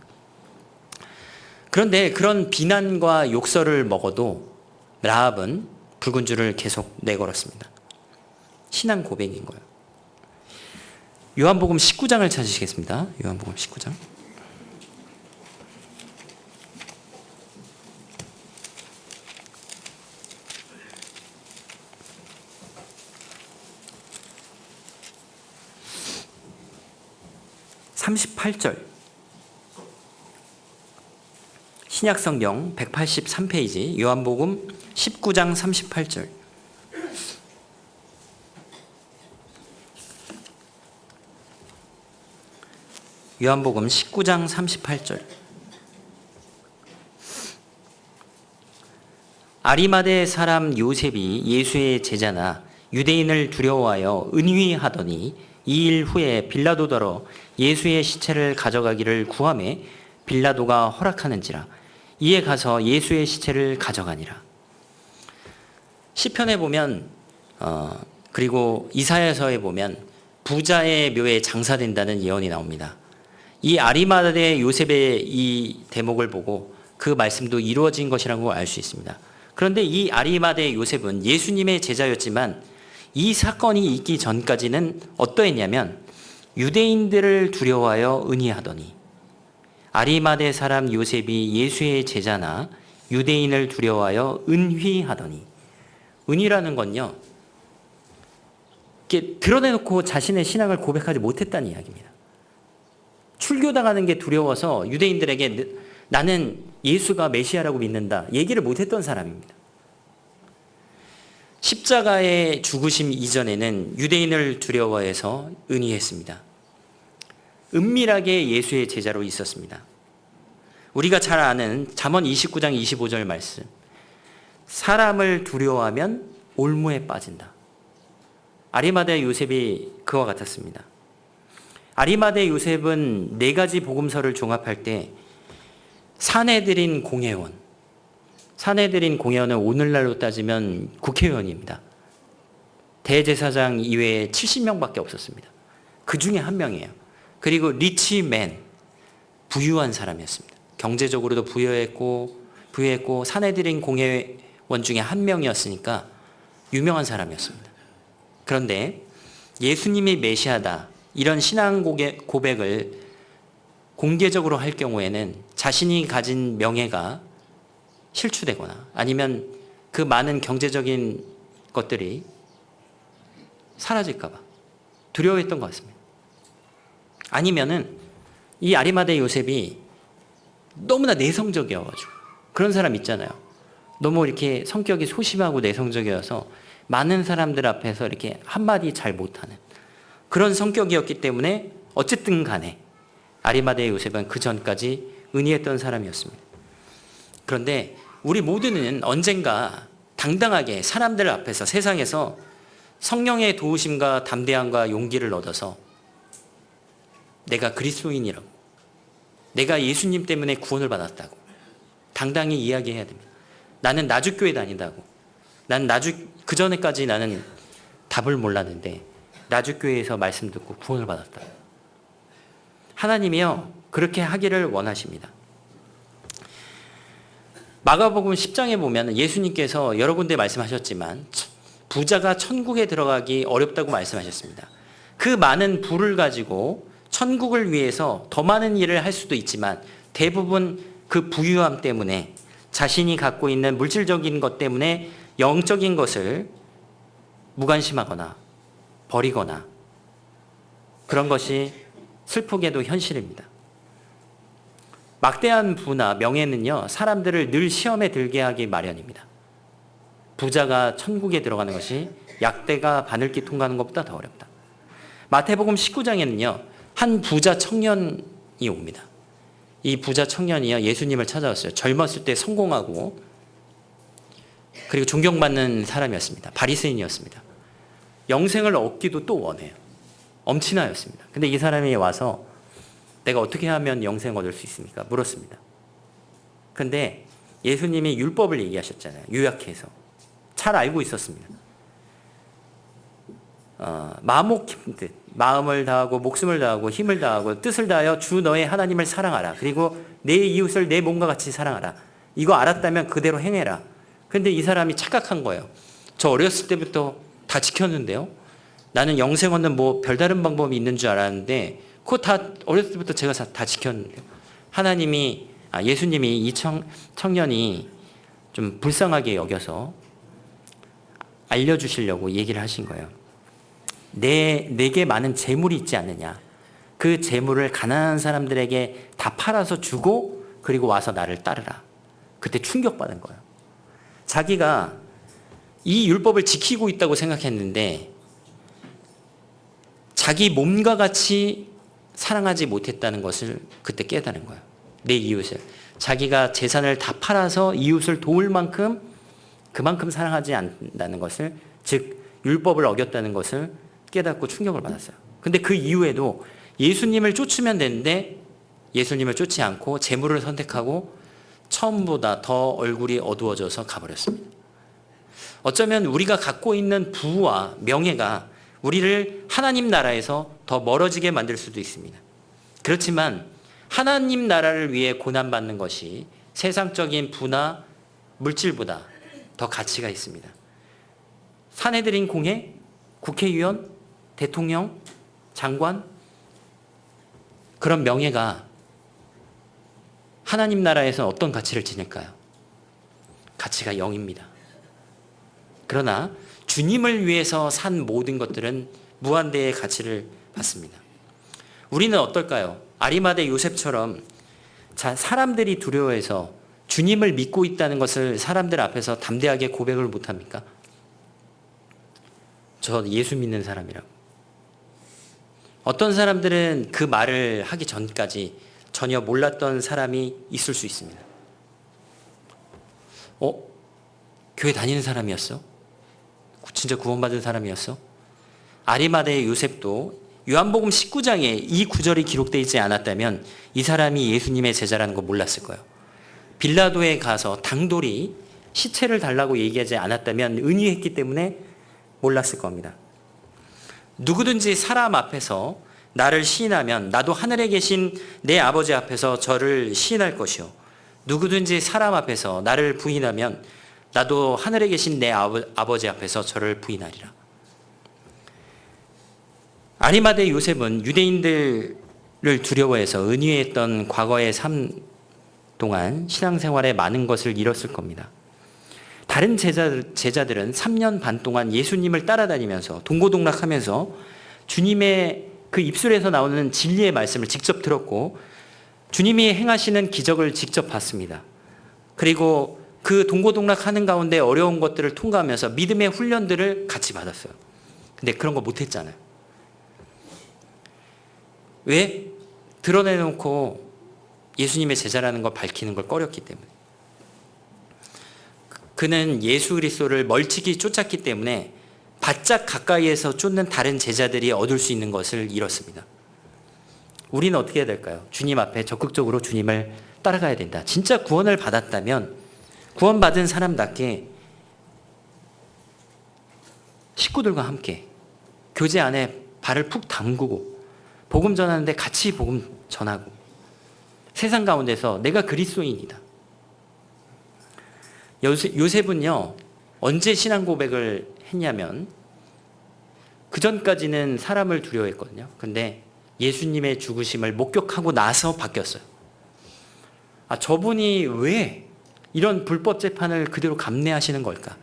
그런데 그런 비난과 욕설을 먹어도 라합은 붉은 줄을 계속 내걸었습니다. 신앙 고백인 거예요. 요한복음 19장을 찾으시겠습니다. 요한복음 19장. (38절) 신약성경 183페이지 요한복음 19장 38절. 요한복음 19장 38절. 아리마대 사람 요셉이 예수의 제자나 유대인을 두려워하여 은휘하더니 2일 후에 빌라도더러 예수의 시체를 가져가기를 구하매 빌라도가 허락하는지라. 이에 가서 예수의 시체를 가져가니라. 시편에 보면 그리고 이사야서에 보면 부자의 묘에 장사된다는 예언이 나옵니다. 이 아리마대 요셉의 이 대목을 보고 그 말씀도 이루어진 것이라고 알 수 있습니다. 그런데 이 아리마대 요셉은 예수님의 제자였지만 이 사건이 있기 전까지는 어떠했냐면 유대인들을 두려워하여 은희하더니, 아리마대 사람 요셉이 예수의 제자나 유대인을 두려워하여 은휘하더니, 은희라는 건요, 이렇게 드러내놓고 자신의 신앙을 고백하지 못했다는 이야기입니다. 출교당하는 게 두려워서 유대인들에게 나는 예수가 메시아라고 믿는다 얘기를 못했던 사람입니다. 십자가의 죽으심 이전에는 유대인을 두려워해서 은희했습니다. 은밀하게 예수의 제자로 있었습니다. 우리가 잘 아는 잠언 29장 25절 말씀, 사람을 두려워하면 올무에 빠진다. 아리마대 요셉이 그와 같았습니다. 아리마대 요셉은 4가지 복음서를 종합할 때 사내들인 공회원, 사내들인 공회원은 오늘날로 따지면 국회의원입니다. 대제사장 이외에 70명밖에 없었습니다. 그 중에 한 명이에요. 그리고 리치맨, 부유한 사람이었습니다. 경제적으로도 부유했고 사내들인 공회원 중에 한 명이었으니까 유명한 사람이었습니다. 그런데 예수님이 메시아다 이런 신앙 고백을 공개적으로 할 경우에는 자신이 가진 명예가 실추되거나 아니면 그 많은 경제적인 것들이 사라질까 봐 두려워했던 것 같습니다. 아니면은 이 아리마대 요셉이 너무나 내성적이어가지고, 그런 사람 있잖아요. 너무 이렇게 성격이 소심하고 내성적이어서 많은 사람들 앞에서 이렇게 한마디 잘 못하는 그런 성격이었기 때문에 어쨌든 간에 아리마대 요셉은 그 전까지 은희했던 사람이었습니다. 그런데 우리 모두는 언젠가 당당하게 사람들 앞에서, 세상에서 성령의 도우심과 담대함과 용기를 얻어서 내가 그리스도인이라고, 내가 예수님 때문에 구원을 받았다고 당당히 이야기해야 됩니다. 나는 나주교회 다닌다고. 난 그전에까지 나는 답을 몰랐는데 나주교회에서 말씀 듣고 구원을 받았다. 하나님이요, 그렇게 하기를 원하십니다. 마가복음 10장에 보면 예수님께서 여러 군데 말씀하셨지만 부자가 천국에 들어가기 어렵다고 말씀하셨습니다. 그 많은 부를 가지고 천국을 위해서 더 많은 일을 할 수도 있지만 대부분 그 부유함 때문에, 자신이 갖고 있는 물질적인 것 때문에 영적인 것을 무관심하거나 버리거나, 그런 것이 슬프게도 현실입니다. 막대한 부나 명예는요, 사람들을 늘 시험에 들게 하기 마련입니다. 부자가 천국에 들어가는 것이 약대가 바늘길 통과하는 것보다 더 어렵다. 마태복음 19장에는요, 한 부자 청년이 옵니다. 이 부자 청년이요, 예수님을 찾아왔어요. 젊었을 때 성공하고 그리고 존경받는 사람이었습니다. 바리새인이었습니다. 영생을 얻기도 또 원해요. 엄친아였습니다. 근데 이 사람이 와서 내가 어떻게 하면 영생 얻을 수 있습니까? 물었습니다. 근데 예수님이 율법을 얘기하셨잖아요. 요약해서. 잘 알고 있었습니다. 마목인 듯 마음을 다하고 목숨을 다하고 힘을 다하고 뜻을 다하여 주 너의 하나님을 사랑하라. 그리고 내 이웃을 내 몸과 같이 사랑하라. 이거 알았다면 그대로 행해라. 근데 이 사람이 착각한 거예요. 저 어렸을 때부터 다 지켰는데요. 나는 영생 얻는 뭐 별다른 방법이 있는 줄 알았는데 그거 다 어렸을 때부터 제가 다 지켰는데요. 예수님이 이 청년이 좀 불쌍하게 여겨서 알려주시려고 얘기를 하신 거예요. 내게 많은 재물이 있지 않느냐. 그 재물을 가난한 사람들에게 다 팔아서 주고 그리고 와서 나를 따르라. 그때 충격받은 거예요. 자기가 이 율법을 지키고 있다고 생각했는데 자기 몸과 같이 사랑하지 못했다는 것을 그때 깨달은 거예요. 내 이웃을. 자기가 재산을 다 팔아서 이웃을 도울 만큼 그만큼 사랑하지 않는다는 것을, 즉 율법을 어겼다는 것을 깨닫고 충격을 받았어요. 근데 그 이후에도 예수님을 쫓으면 되는데 예수님을 쫓지 않고 재물을 선택하고 처음보다 더 얼굴이 어두워져서 가버렸습니다. 어쩌면 우리가 갖고 있는 부와 명예가 우리를 하나님 나라에서 더 멀어지게 만들 수도 있습니다. 그렇지만 하나님 나라를 위해 고난받는 것이 세상적인 부나 물질보다 더 가치가 있습니다. 사내들인 공회, 국회의원, 대통령, 장관, 그런 명예가 하나님 나라에서 어떤 가치를 지닐까요? 가치가 0입니다. 그러나 주님을 위해서 산 모든 것들은 무한대의 가치를 받습니다. 우리는 어떨까요? 아리마대 요셉처럼 사람들이 두려워해서 주님을 믿고 있다는 것을 사람들 앞에서 담대하게 고백을 못합니까? 저 예수 믿는 사람이라고. 어떤 사람들은 그 말을 하기 전까지 전혀 몰랐던 사람이 있을 수 있습니다. 교회 다니는 사람이었어? 진짜 구원받은 사람이었어? 아리마대의 요셉도 요한복음 19장에 이 구절이 기록되어 있지 않았다면 이 사람이 예수님의 제자라는 거 몰랐을 거예요. 빌라도에 가서 당돌이 시체를 달라고 얘기하지 않았다면 은유했기 때문에 몰랐을 겁니다. 누구든지 사람 앞에서 나를 시인하면 나도 하늘에 계신 내 아버지 앞에서 저를 시인할 것이요. 누구든지 사람 앞에서 나를 부인하면 나도 하늘에 계신 내 아버지 앞에서 저를 부인하리라. 아리마대 요셉은 유대인들을 두려워해서 은유했던 과거의 삶 동안 신앙생활에 많은 것을 잃었을 겁니다. 다른 제자들은 3년 반 동안 예수님을 따라다니면서 동고동락하면서 주님의 그 입술에서 나오는 진리의 말씀을 직접 들었고 주님이 행하시는 기적을 직접 봤습니다. 그리고 그 동고동락하는 가운데 어려운 것들을 통과하면서 믿음의 훈련들을 같이 받았어요. 근데 그런 거 못했잖아요. 왜? 드러내놓고 예수님의 제자라는 걸 밝히는 걸 꺼렸기 때문에. 그는 예수 그리스도를 멀찍이 쫓았기 때문에 바짝 가까이에서 쫓는 다른 제자들이 얻을 수 있는 것을 잃었습니다. 우리는 어떻게 해야 될까요? 주님 앞에 적극적으로 주님을 따라가야 된다. 진짜 구원을 받았다면 구원받은 사람답게 식구들과 함께 교제 안에 발을 푹 담그고 복음 전하는데 같이 복음 전하고 세상 가운데서 내가 그리스도인이다. 요셉은요, 언제 신앙 고백을 했냐면 그 전까지는 사람을 두려워했거든요. 근데 예수님의 죽으심을 목격하고 나서 바뀌었어요. 저분이 왜 이런 불법 재판을 그대로 감내하시는 걸까?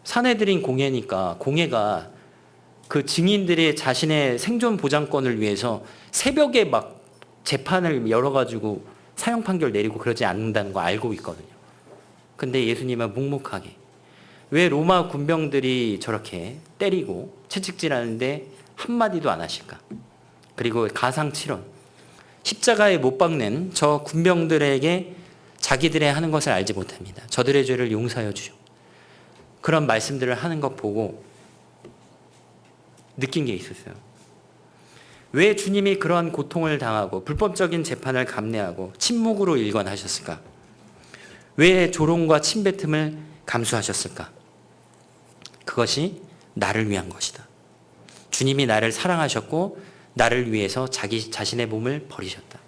사내들인 공회니까 공회가 그 증인들의 자신의 생존 보장권을 위해서 새벽에 막 재판을 열어가지고 사형 판결 내리고 그러지 않는다는 거 알고 있거든요. 근데 예수님은 묵묵하게 왜 로마 군병들이 저렇게 때리고 채찍질하는데 한마디도 안 하실까? 그리고 가상칠언, 십자가에 못 박는 저 군병들에게 자기들의 하는 것을 알지 못합니다. 저들의 죄를 용서하여 주시오. 그런 말씀들을 하는 것 보고 느낀 게 있었어요. 왜 주님이 그러한 고통을 당하고 불법적인 재판을 감내하고 침묵으로 일관하셨을까? 왜 조롱과 침뱉음을 감수하셨을까? 그것이 나를 위한 것이다. 주님이 나를 사랑하셨고 나를 위해서 자기 자신의 몸을 버리셨다.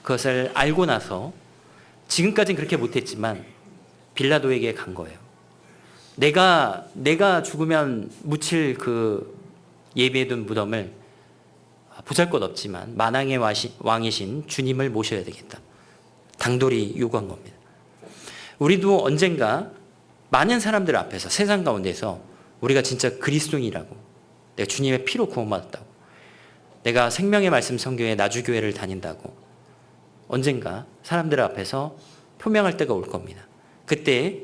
그것을 알고 나서 지금까지는 그렇게 못했지만 빌라도에게 간 거예요. 내가 죽으면 묻힐 그 예비해둔 무덤을 보잘것없지만 만왕의 왕이신 주님을 모셔야 되겠다. 당돌이 요구한 겁니다. 우리도 언젠가 많은 사람들 앞에서 세상 가운데서 우리가 진짜 그리스도인이라고, 내가 주님의 피로 구원받았다고, 내가 생명의 말씀 선교회 나주교회를 다닌다고 언젠가 사람들 앞에서 표명할 때가 올 겁니다. 그때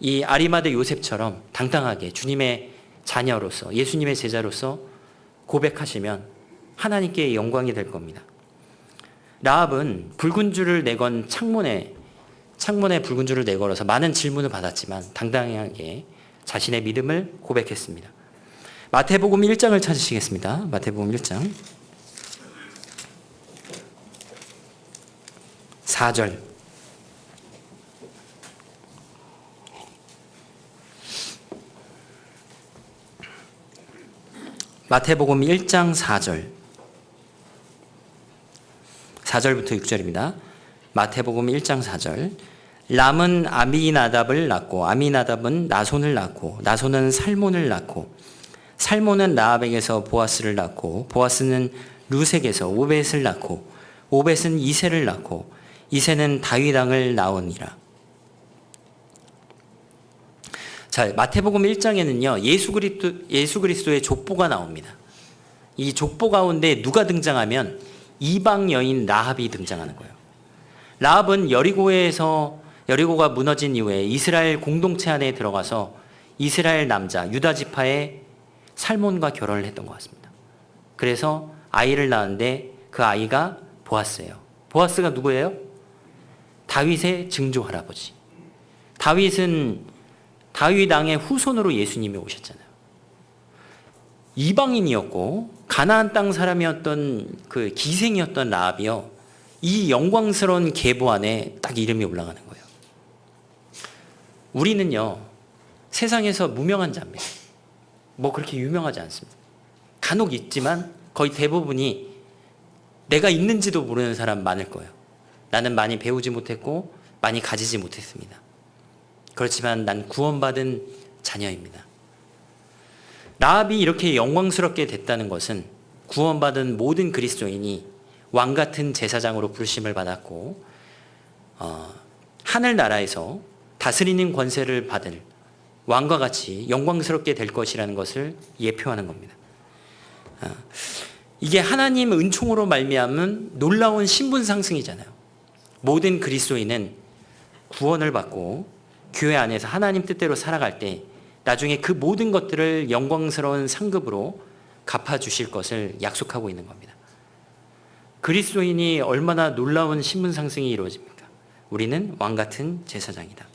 이 아리마대 요셉처럼 당당하게 주님의 자녀로서 예수님의 제자로서 고백하시면 하나님께 영광이 될 겁니다. 라합은 붉은 줄을 내건 창문에 붉은 줄을 내걸어서 많은 질문을 받았지만 당당하게 자신의 믿음을 고백했습니다. 마태복음 1장을 찾으시겠습니다. 마태복음 1장 4절. 마태복음 1장 4절. 4절부터 6절입니다. 마태복음 1장 4절. 람은 아미나답을 낳고 아미나답은 나손을 낳고 나손은 살몬을 낳고 살몬은 라합에게서 보아스를 낳고 보아스는 루색에서 오벳을 낳고 오벳은 이새를 낳고 이새는 다윗 왕을 낳으니라. 자, 마태복음 1장에는요. 예수 그리스도의 족보가 나옵니다. 이 족보 가운데 누가 등장하면 이방 여인 라합이 등장하는 거예요. 라합은 여리고가 무너진 이후에 이스라엘 공동체 안에 들어가서 이스라엘 남자 유다 지파의 살몬과 결혼을 했던 것 같습니다. 그래서 아이를 낳았는데 그 아이가 보아스예요. 보아스가 누구예요? 다윗의 증조 할아버지. 다윗은 다윗 왕의 후손으로 예수님이 오셨잖아요. 이방인이었고 가나안 땅 사람이었던 그 기생이었던 라합이요. 이 영광스러운 계보 안에 딱 이름이 올라가는 거예요. 우리는요. 세상에서 무명한 자입니다. 뭐 그렇게 유명하지 않습니다. 간혹 있지만 거의 대부분이 내가 있는지도 모르는 사람 많을 거예요. 나는 많이 배우지 못했고 많이 가지지 못했습니다. 그렇지만 난 구원받은 자녀입니다. 라합이 이렇게 영광스럽게 됐다는 것은 구원받은 모든 그리스도인이 왕같은 제사장으로 부르심을 받았고 하늘나라에서 다스리는 권세를 받을 왕과 같이 영광스럽게 될 것이라는 것을 예표하는 겁니다. 이게 하나님 은총으로 말미암은 놀라운 신분 상승이잖아요. 모든 그리스도인은 구원을 받고 교회 안에서 하나님 뜻대로 살아갈 때 나중에 그 모든 것들을 영광스러운 상급으로 갚아주실 것을 약속하고 있는 겁니다. 그리스도인이 얼마나 놀라운 신분 상승이 이루어집니까? 우리는 왕같은 제사장이다.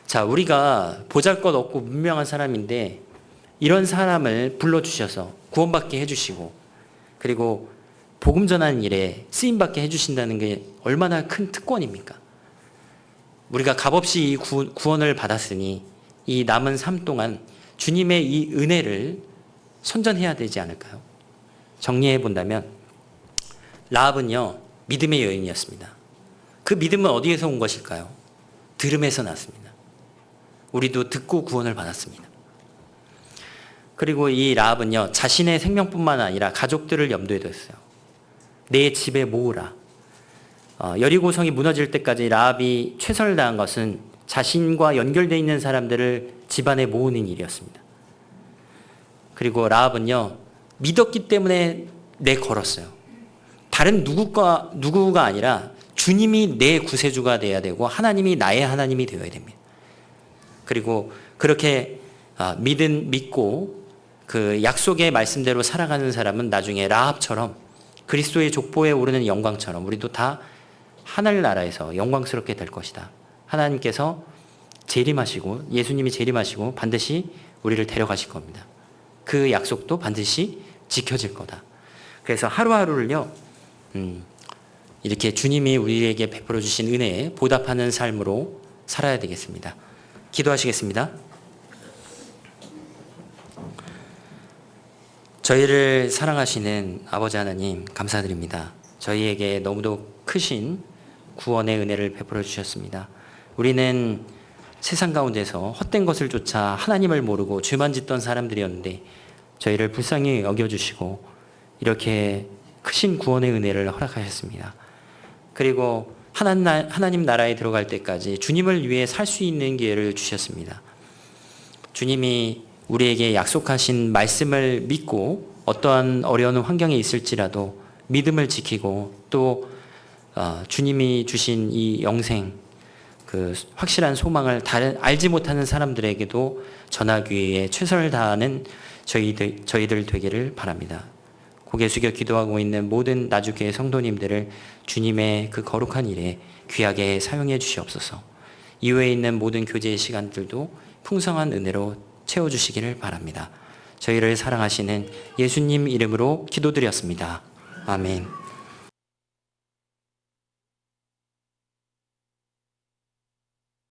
자, 우리가 보잘것없고 문명한 사람인데 이런 사람을 불러주셔서 구원받게 해주시고 그리고 복음 전하는 일에 쓰임받게 해주신다는 게 얼마나 큰 특권입니까? 우리가 값없이 이 구원을 받았으니 이 남은 삶 동안 주님의 이 은혜를 선전해야 되지 않을까요? 정리해 본다면 라합은요 믿음의 여인이었습니다. 그 믿음은 어디에서 온 것일까요? 들음에서 났습니다. 우리도 듣고 구원을 받았습니다. 그리고 이 라합은요 자신의 생명뿐만 아니라 가족들을 염두에 뒀어요. 내 집에 모으라. 여리고성이 무너질 때까지 라합이 최선을 다한 것은 자신과 연결되어 있는 사람들을 집안에 모으는 일이었습니다. 그리고 라합은요 믿었기 때문에 내걸었어요. 다른 누구가 아니라 주님이 내 구세주가 되어야 되고 하나님이 나의 하나님이 되어야 됩니다. 그리고 그렇게 믿고 그 약속의 말씀대로 살아가는 사람은 나중에 라합처럼 그리스도의 족보에 오르는 영광처럼 우리도 다 하늘나라에서 영광스럽게 될 것이다. 하나님께서 재림하시고 예수님이 재림하시고 반드시 우리를 데려가실 겁니다. 그 약속도 반드시 지켜질 거다. 그래서 하루하루를요 이렇게 주님이 우리에게 베풀어 주신 은혜에 보답하는 삶으로 살아야 되겠습니다. 기도하시겠습니다. 저희를 사랑하시는 아버지 하나님 감사드립니다. 저희에게 너무도 크신 구원의 은혜를 베풀어 주셨습니다. 우리는 세상 가운데서 헛된 것을 쫓아 하나님을 모르고 죄만 짓던 사람들이었는데 저희를 불쌍히 여겨주시고 이렇게 크신 구원의 은혜를 허락하셨습니다. 그리고 하나님 나라에 들어갈 때까지 주님을 위해 살 수 있는 기회를 주셨습니다. 주님이 우리에게 약속하신 말씀을 믿고 어떠한 어려운 환경에 있을지라도 믿음을 지키고 또 주님이 주신 이 영생 그 확실한 소망을 알지 못하는 사람들에게도 전하기 위해 최선을 다하는 저희들 되기를 바랍니다. 고개 숙여 기도하고 있는 모든 나주교회 성도님들을 주님의 그 거룩한 일에 귀하게 사용해 주시옵소서. 이후에 있는 모든 교제의 시간들도 풍성한 은혜로 채워주시기를 바랍니다. 저희를 사랑하시는 예수님 이름으로 기도드렸습니다. 아멘.